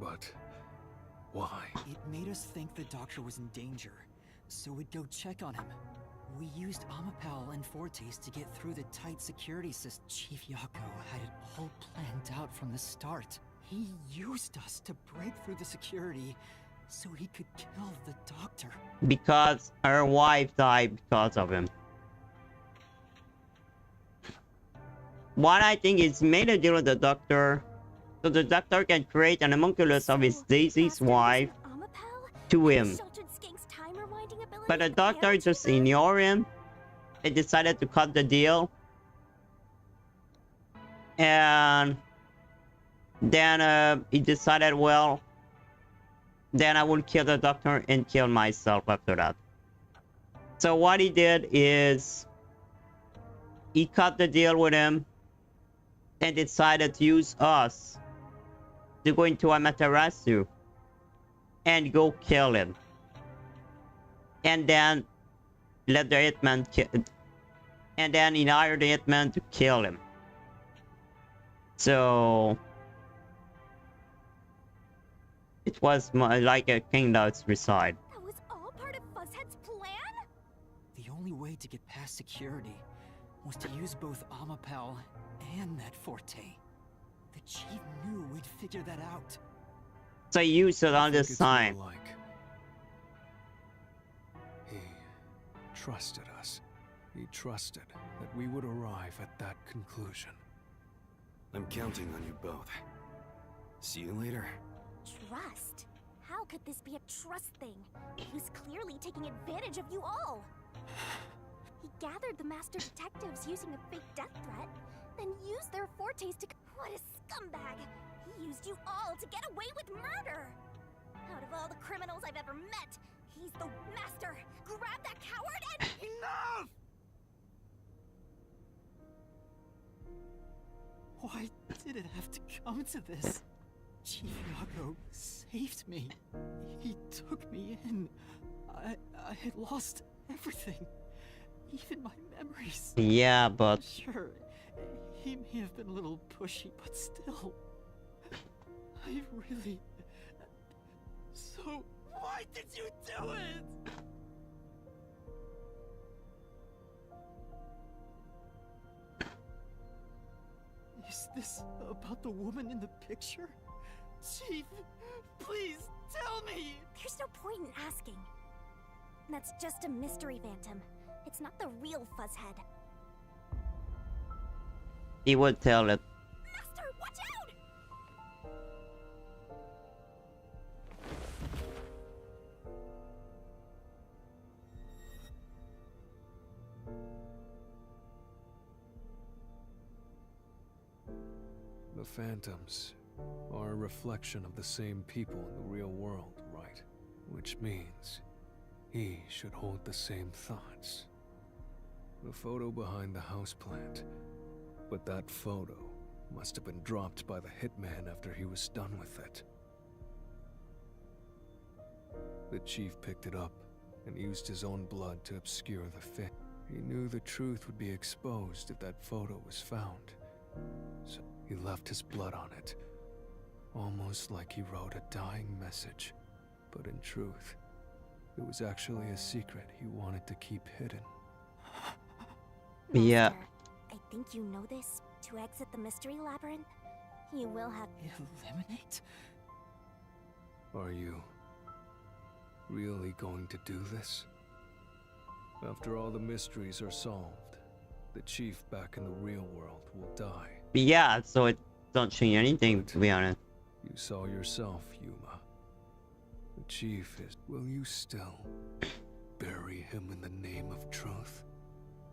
But why? It made us think the doctor was in danger, so we'd go check on him. We used Amapal and Fortes to get through the tight security system. Chief Yako had it all planned out from the start. He used us to break through the security so he could kill the doctor. Because her wife died because of him. What I think is made a deal with the doctor so the doctor can create an homunculus of his deceased wife to him. But the doctor just ignored him. They decided to cut the deal. And then he decided, well, then I will kill the doctor and kill myself after that. So what he did is he cut the deal with him and decided to use us to go into Amaterasu and go kill him. And then let the hitman kill, and then he hired the hitman to kill him. So it was like a kingdom's reside. That was all part of Fuzzhead's plan? The only way to get past security was to use both Amapal and that Forte. The chief knew we'd figure that out. So he used it on this time. He trusted us. He trusted that we would arrive at that conclusion. I'm counting on you both. See you later. Trust? How could this be a trust thing? He was clearly taking advantage of you all. He gathered the master detectives using a fake death threat, then used their Fortes to... What a scumbag! He used you all to get away with murder! Out of all the criminals I've ever met, he's the master! Grab that coward and... Enough! Why did it have to come to this? Chief Yako saved me. He took me in. I had lost everything. Even my memories. Yeah, but... Sure, he may have been a little pushy, but still... I really... So... Why did you do it? Is this about the woman in the picture? Chief, please tell me! There's no point in asking. That's just a mystery phantom. It's not the real Fuzzhead. He would tell it. Master, watch out! The phantoms are a reflection of the same people in the real world, right? Which means he should hold the same thoughts. The photo behind the houseplant. But that photo must have been dropped by the hitman after he was done with it. The chief picked it up and used his own blood to obscure the fit. He knew the truth would be exposed if that photo was found. So he left his blood on it. Almost like he wrote a dying message. But in truth, it was actually a secret he wanted to keep hidden. Yeah. Master, I think you know this. To exit the mystery labyrinth, you will have... Eliminate? Are you really going to do this? After all the mysteries are solved, the chief back in the real world will die. Yeah, so it don't change anything, to be honest. You saw yourself, Yuma. The chief is... Will you still bury him in the name of truth?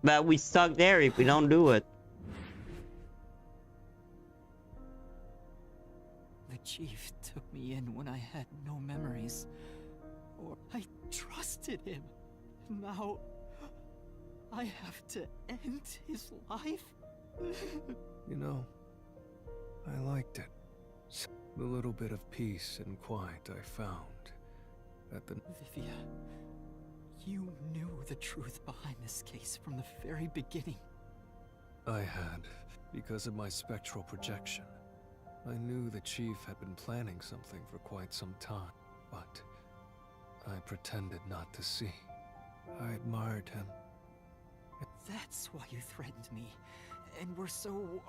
But we stuck there if we don't do it. The chief took me in when I had no memories. Or I trusted him. Now I have to end his life? You know, I liked it. The little bit of peace and quiet I found at the... Vivia, you knew the truth behind this case from the very beginning. I had, because of my spectral projection. I knew the Chief had been planning something for quite some time, but I pretended not to see. I admired him. That's why you threatened me, and were so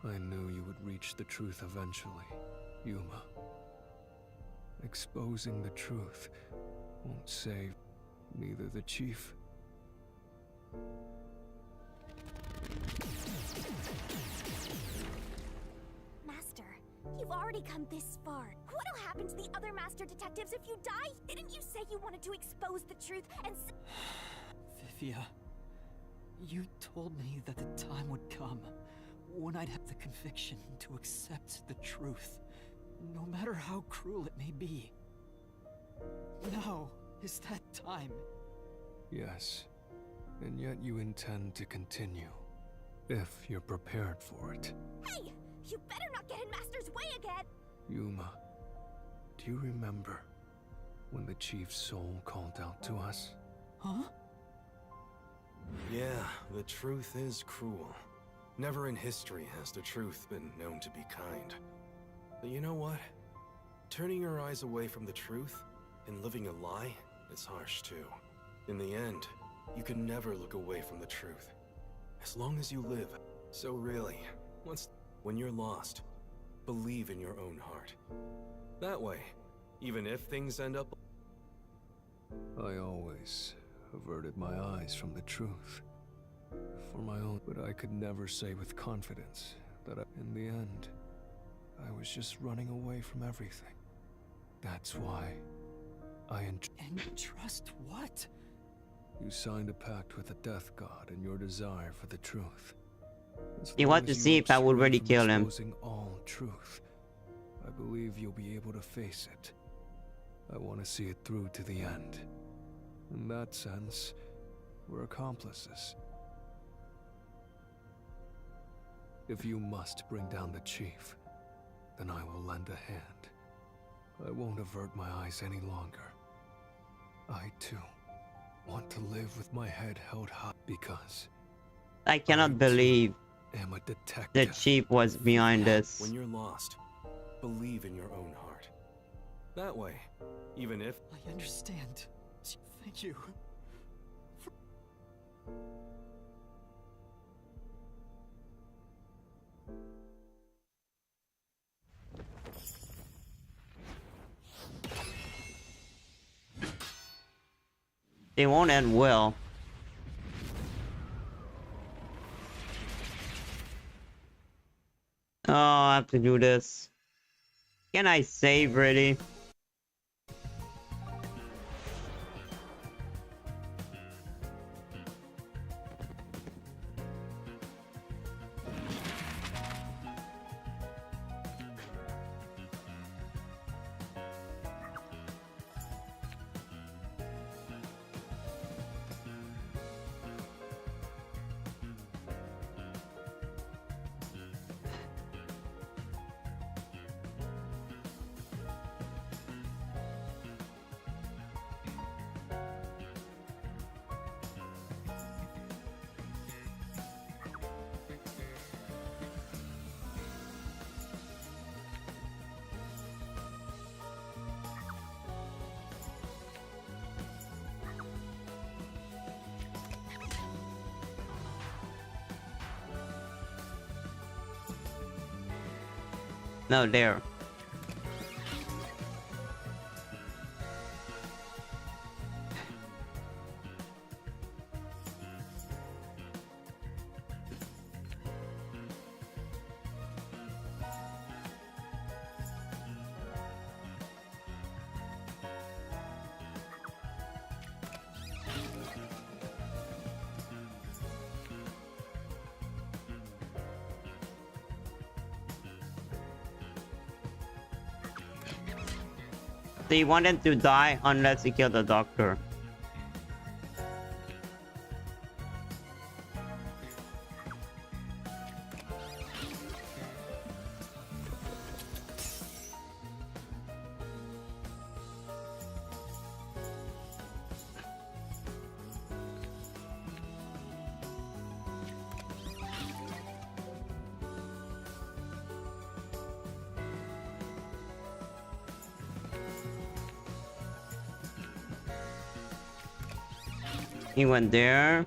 I knew you would reach the truth eventually, Yuma. Exposing the truth won't save neither the Chief. Master, you've already come this far. What'll happen to the other Master Detectives if you die? Didn't you say you wanted to expose the truth and Vivia, you told me that the time would come when I'd have the conviction to accept the truth, no matter how cruel it may be. Now is that time. Yes, and yet you intend to continue, if you're prepared for it. Hey! You better not get in Master's way again! Yuma, do you remember when the Chief's soul called out to us? Huh? Yeah, the truth is cruel. Never in history has the truth been known to be kind. But you know what? Turning your eyes away from the truth and living a lie is harsh too. In the end, you can never look away from the truth, as long as you live. So really, when you're lost, believe in your own heart. That way, even if things end up... I always averted my eyes from the truth. For my own, but I could never say with confidence that in the end, I was just running away from everything. That's why And trust what? You signed a pact with the Death God in your desire for the truth. You want to see if I would really kill him. Exposing all truth, I believe you'll be able to face it. I want to see it through to the end. In that sense, we're accomplices. If you must bring down the Chief, then I will lend a hand. I won't avert my eyes any longer. I, too, want to live with my head held high because I cannot believe am a detective. the Chief was behind this. When you're lost, believe in your own heart. That way, even if... I understand. Thank you. They won't end well. Oh, I have to do this. Can I save really? No, there. They wanted to die unless he killed the doctor. He went there.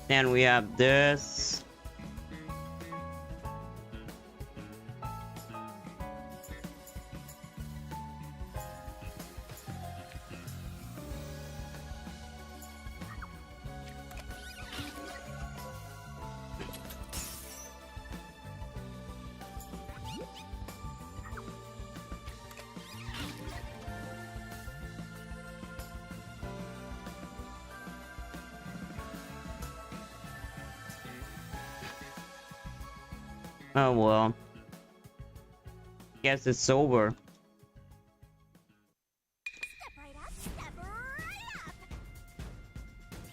Then we have this. Oh well. Guess it's over. Step right up, step right up!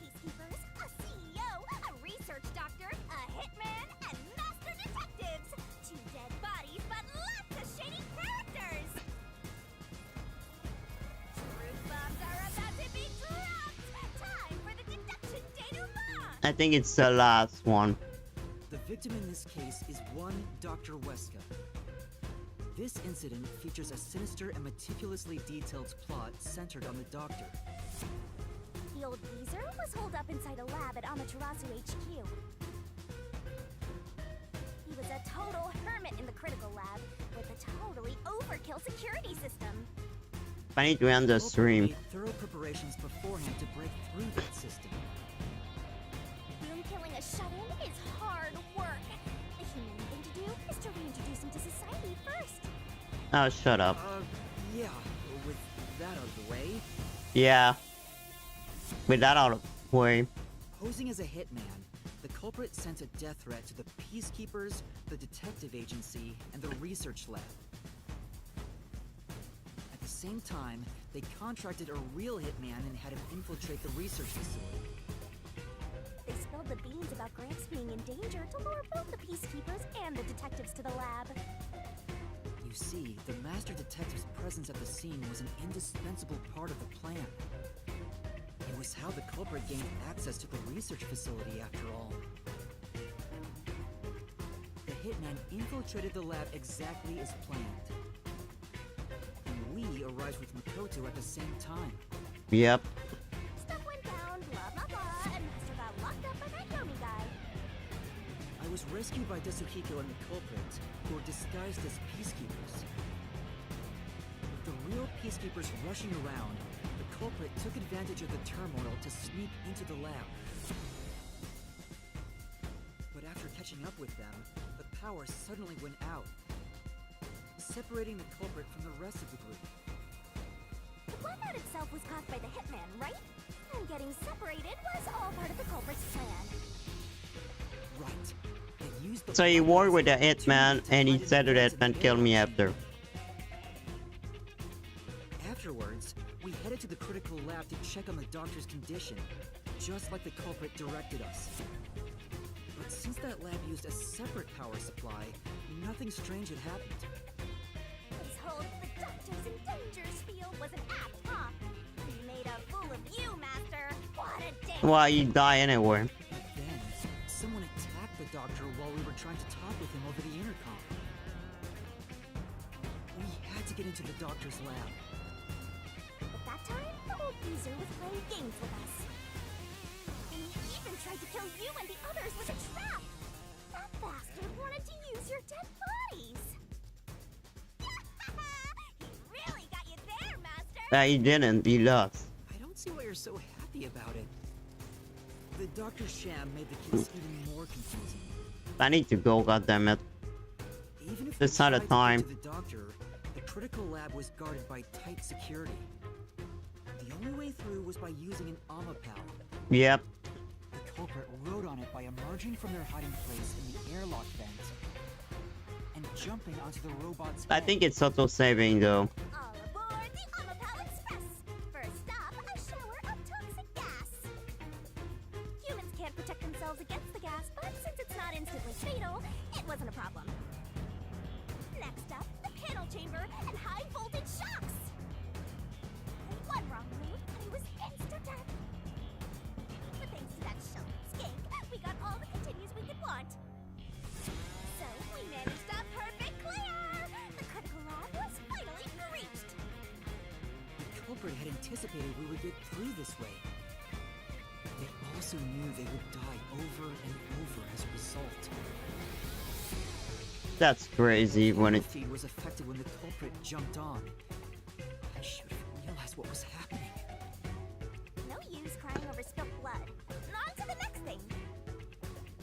Peacekeepers, a CEO, a research doctor, a hitman, and master detectives! 2 dead bodies, but lots of shady characters! Truth bombs are about to be dropped! Time for the deduction denouement! I think it's the last one. The victim in this case is one Dr. Weska. This incident features a sinister and meticulously detailed plot centered on the doctor. The old geezer was holed up inside a lab at Amaterasu HQ. He was a total hermit in the critical lab with a totally overkill security system. I need to end the stream. Made thorough preparations beforehand to break through that system. Room killing a shut-in is hard work. The human thing to do is to reintroduce him to society first. Oh, shut up. Yeah, with that out of the way. Yeah. With that out of the way. Posing as a hitman, the culprit sent a death threat to the Peacekeepers, the detective agency, and the research lab. At the same time, they contracted a real hitman and had him infiltrate the research facility. They spilled the beans about Gramps being in danger to lure both the peacekeepers and the detectives to the lab. You see, the master detective's presence at the scene was an indispensable part of the plan. It was how the culprit gained access to the research facility after all. The hitman infiltrated the lab exactly as planned. And we arrived with Makoto at the same time. Yep. Stuff went down, blah blah blah, and Master got locked up by that Yomi guy. I was rescued by Desuhiko and the culprit, who were disguised as peacekeepers. With the real peacekeepers rushing around, the culprit took advantage of the turmoil to sneak into the lab. But after catching up with them, the power suddenly went out, separating the culprit from the rest of the group. The blackout itself was caused by the hitman, right? And getting separated was all part of the culprit's plan. Right. They used the So he blackout worked with the as an hitman opportunity to and he hide said to the evidence in hitman, the kill me airlock after. chamber. Afterwards, we headed to the critical lab to check on the doctor's condition, just like the culprit directed us. But since that lab used a separate power supply, nothing strange had happened. This whole the doctor's in danger spiel was an act, huh? He made a fool of you, Master. What a day! Why you die anyway? Then, someone attacked the doctor while we were trying to talk with him over the intercom. We had to get into the doctor's lab. At that time, the old geezer was playing games with us. And he even tried to kill you and the others with a trap! That bastard wanted to use your dead bodies! He really got you there, Master! He didn't, he lost. I don't see why you're so happy about it. The doctor's sham made the case even more confusing. I need to go, goddammit. Even if It's we not a tried to get time. to the doctor, the critical lab was guarded by tight security. The only way through was by using an Amapal. Yep. The culprit rode on it by emerging from their hiding place in the airlock vent and jumping onto the robot's I head. think it's auto-saving though. All aboard the Amapal Express! First stop, a shower of toxic gas! Humans can't protect themselves against the gas, but since it's not instantly fatal, it wasn't a problem. Next up, the panel chamber and high voltage shocks. One wrong move, and he was insta-dead. But thanks to that shelf skink, we got all the continues we could want. So we managed a perfect clear! The critical lab was finally reached. The culprit had anticipated we would get through this way. They also knew they would die over and over as a result. That's crazy when it... The feed was affected when the culprit jumped on. I should have realized what was happening. No use crying over spilled blood. On to the next thing.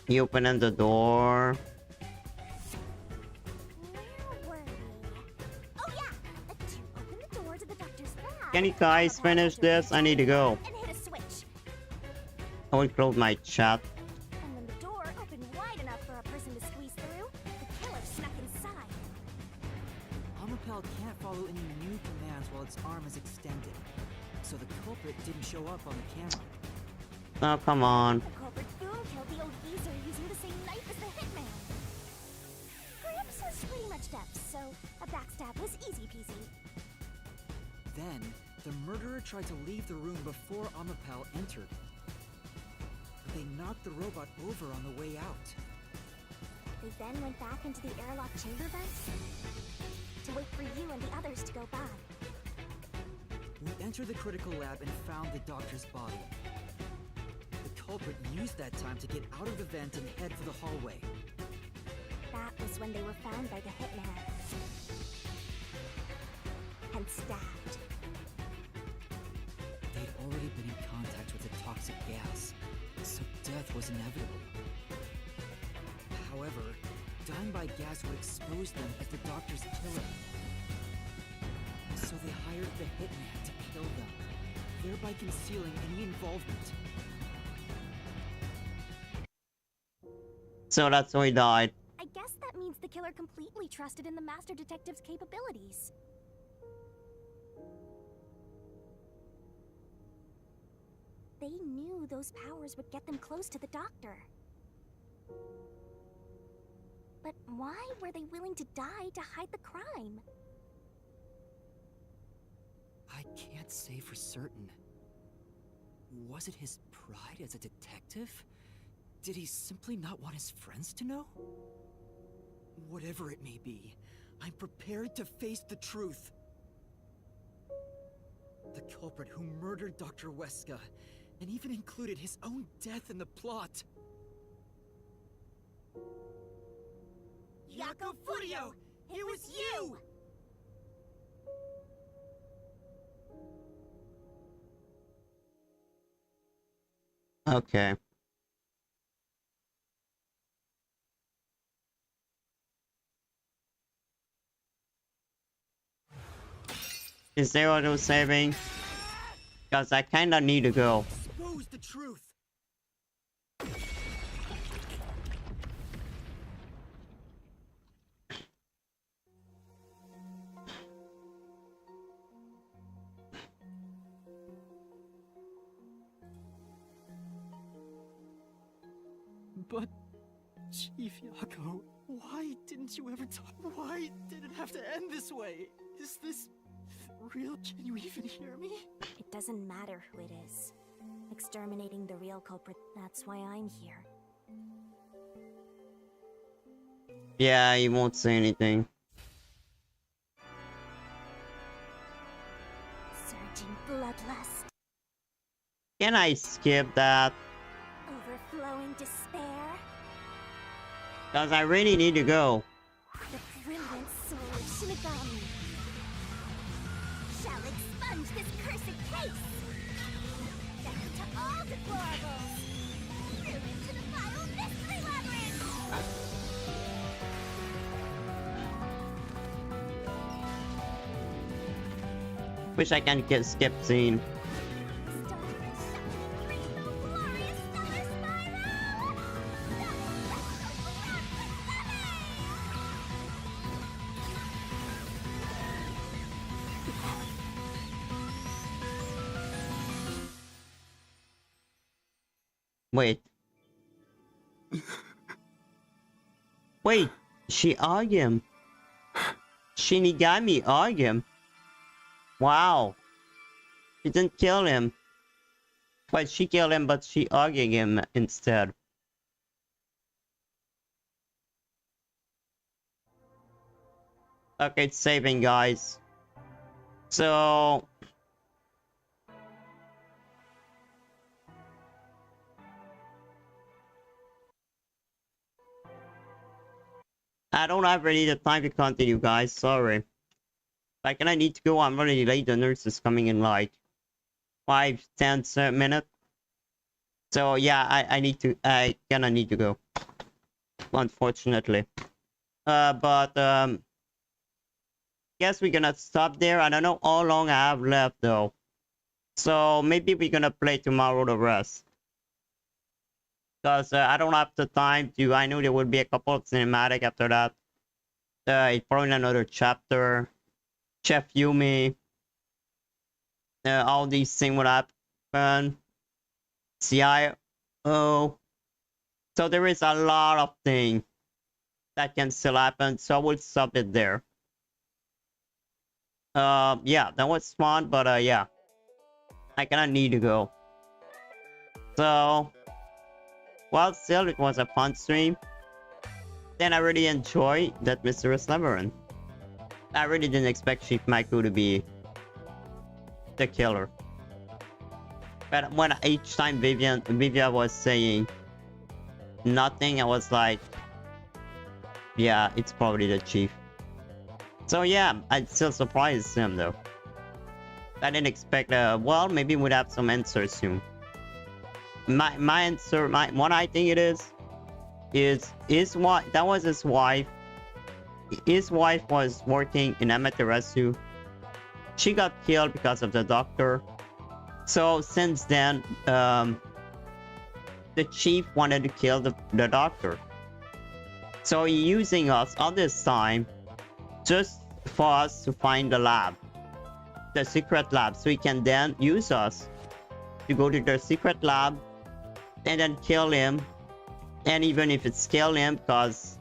He opened the door. Where were we? Oh yeah! To open the door to the doctor's lab. Can you guys finish this? I need to go. And hit a switch. I will close my chat. And when the door opened wide enough for a person to squeeze through, the killer snuck inside. Amapal can't follow any new commands while its arm is extended. So the culprit didn't show up on the camera. Oh, come on. The culprit boom killed the old geezer using the same knife as the hitman. Grips was pretty much deaf, so a backstab was easy peasy. Then, the murderer tried to leave the room before Amapal entered. But they knocked the robot over on the way out. They then went back into the airlock chamber vents to wait for you and the others to go by. We entered the critical lab and found the doctor's body. The culprit used that time to get out of the vent and head for the hallway. That was when they were found by the hitman. And stabbed. They'd already been in contact with the toxic gas, so death was inevitable. However, dying by gas would expose them as the doctor's killer. So they hired the hitman to kill them, thereby concealing any involvement. So that's how he died. I guess that means the killer completely trusted in the master detective's capabilities. They knew those powers would get them close to the doctor. But why were they willing to die to hide the crime? I can't say for certain. Was it his pride as a detective? Did he simply not want his friends to know? Whatever it may be, I'm prepared to face the truth. The culprit who murdered Dr. Weska, and even included his own death in the plot. Jaco Furio! It was you! Okay. Is there auto saving? Because I kinda need to go. Expose the truth! But, Chief Jaco, why didn't you ever talk? Why did it have to end this way? Is this real? Can you even hear me? It doesn't matter who it is. Exterminating the real culprit, that's why I'm here. Yeah, he won't say anything. Surging bloodlust, Can I skip that? overflowing despair. Because I really need to go. The brilliant soul of Shinigami shall expunge this cursed case. Death to all deplorables. Through into the vile mystery labyrinth. Wish I can get skip scene. Wait. Wait, she hugged him. Shinigami hugged him. Wow. She didn't kill him. But she killed him, but she hugged him instead. Okay, it's saving, guys. So... I don't have really the time to continue, guys. Sorry. Like, and I need to go. I'm really late. The nurse is coming in like 5-10 minutes. So yeah, I gonna need to go. Unfortunately. But guess we're gonna stop there. I don't know how long I have left though. So maybe we're gonna play tomorrow the rest. Because I don't have the time to. I knew there would be a couple of cinematic after that. It's probably another chapter. Chef Yumi. All these things would happen. CIO. So there is a lot of things that can still happen. So I will stop it there. Yeah, that was fun, but yeah. I kinda need to go. So... Well, still, it was a fun stream. Then I really enjoyed that Mysterious Labyrinth. I really didn't expect Chief Maiku to be the killer. But when each time Vivian was saying nothing, I was like, yeah, it's probably the Chief. So yeah, I'm still surprised him though. I didn't expect, well, maybe we'd have some answers soon. My answer, what I think it is his wife. That was his wife. His wife was working in Amaterasu. She got killed because of the doctor. So since then, the chief wanted to kill the doctor. So he using us all this time just for us to find the lab, the secret lab, so he can then use us to go to the secret lab and then kill him. And even if it's kill him, because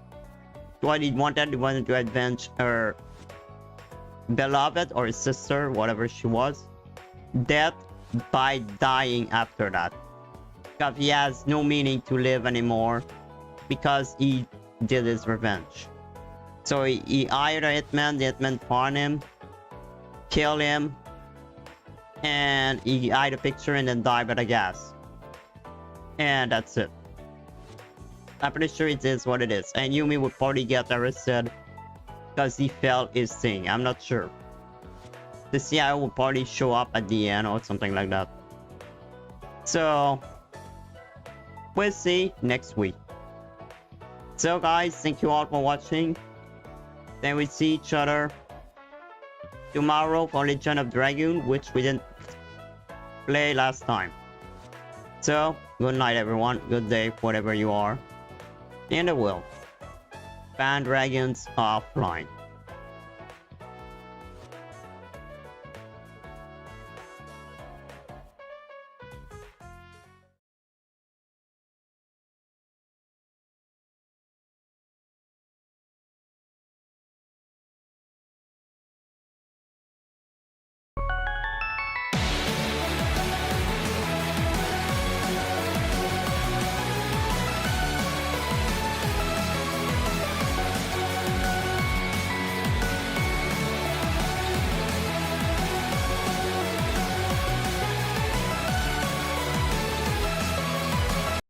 what he wanted to avenge her beloved or sister, whatever she was, death by dying after that. Because he has no meaning to live anymore because he did his revenge. So he hired a hitman, the hitman found him, killed him, and he hid a picture and then died by the gas. And that's it. I'm pretty sure it is what it is. And Yumi would probably get arrested because he failed his thing. I'm not sure. The CIO will probably show up at the end or something like that. So, we'll see next week. So guys, thank you all for watching. Then we see each other tomorrow for Legend of Dragoon, which we didn't play last time. So, good night everyone, good day, whatever you are. And I will. Ban Dragons offline.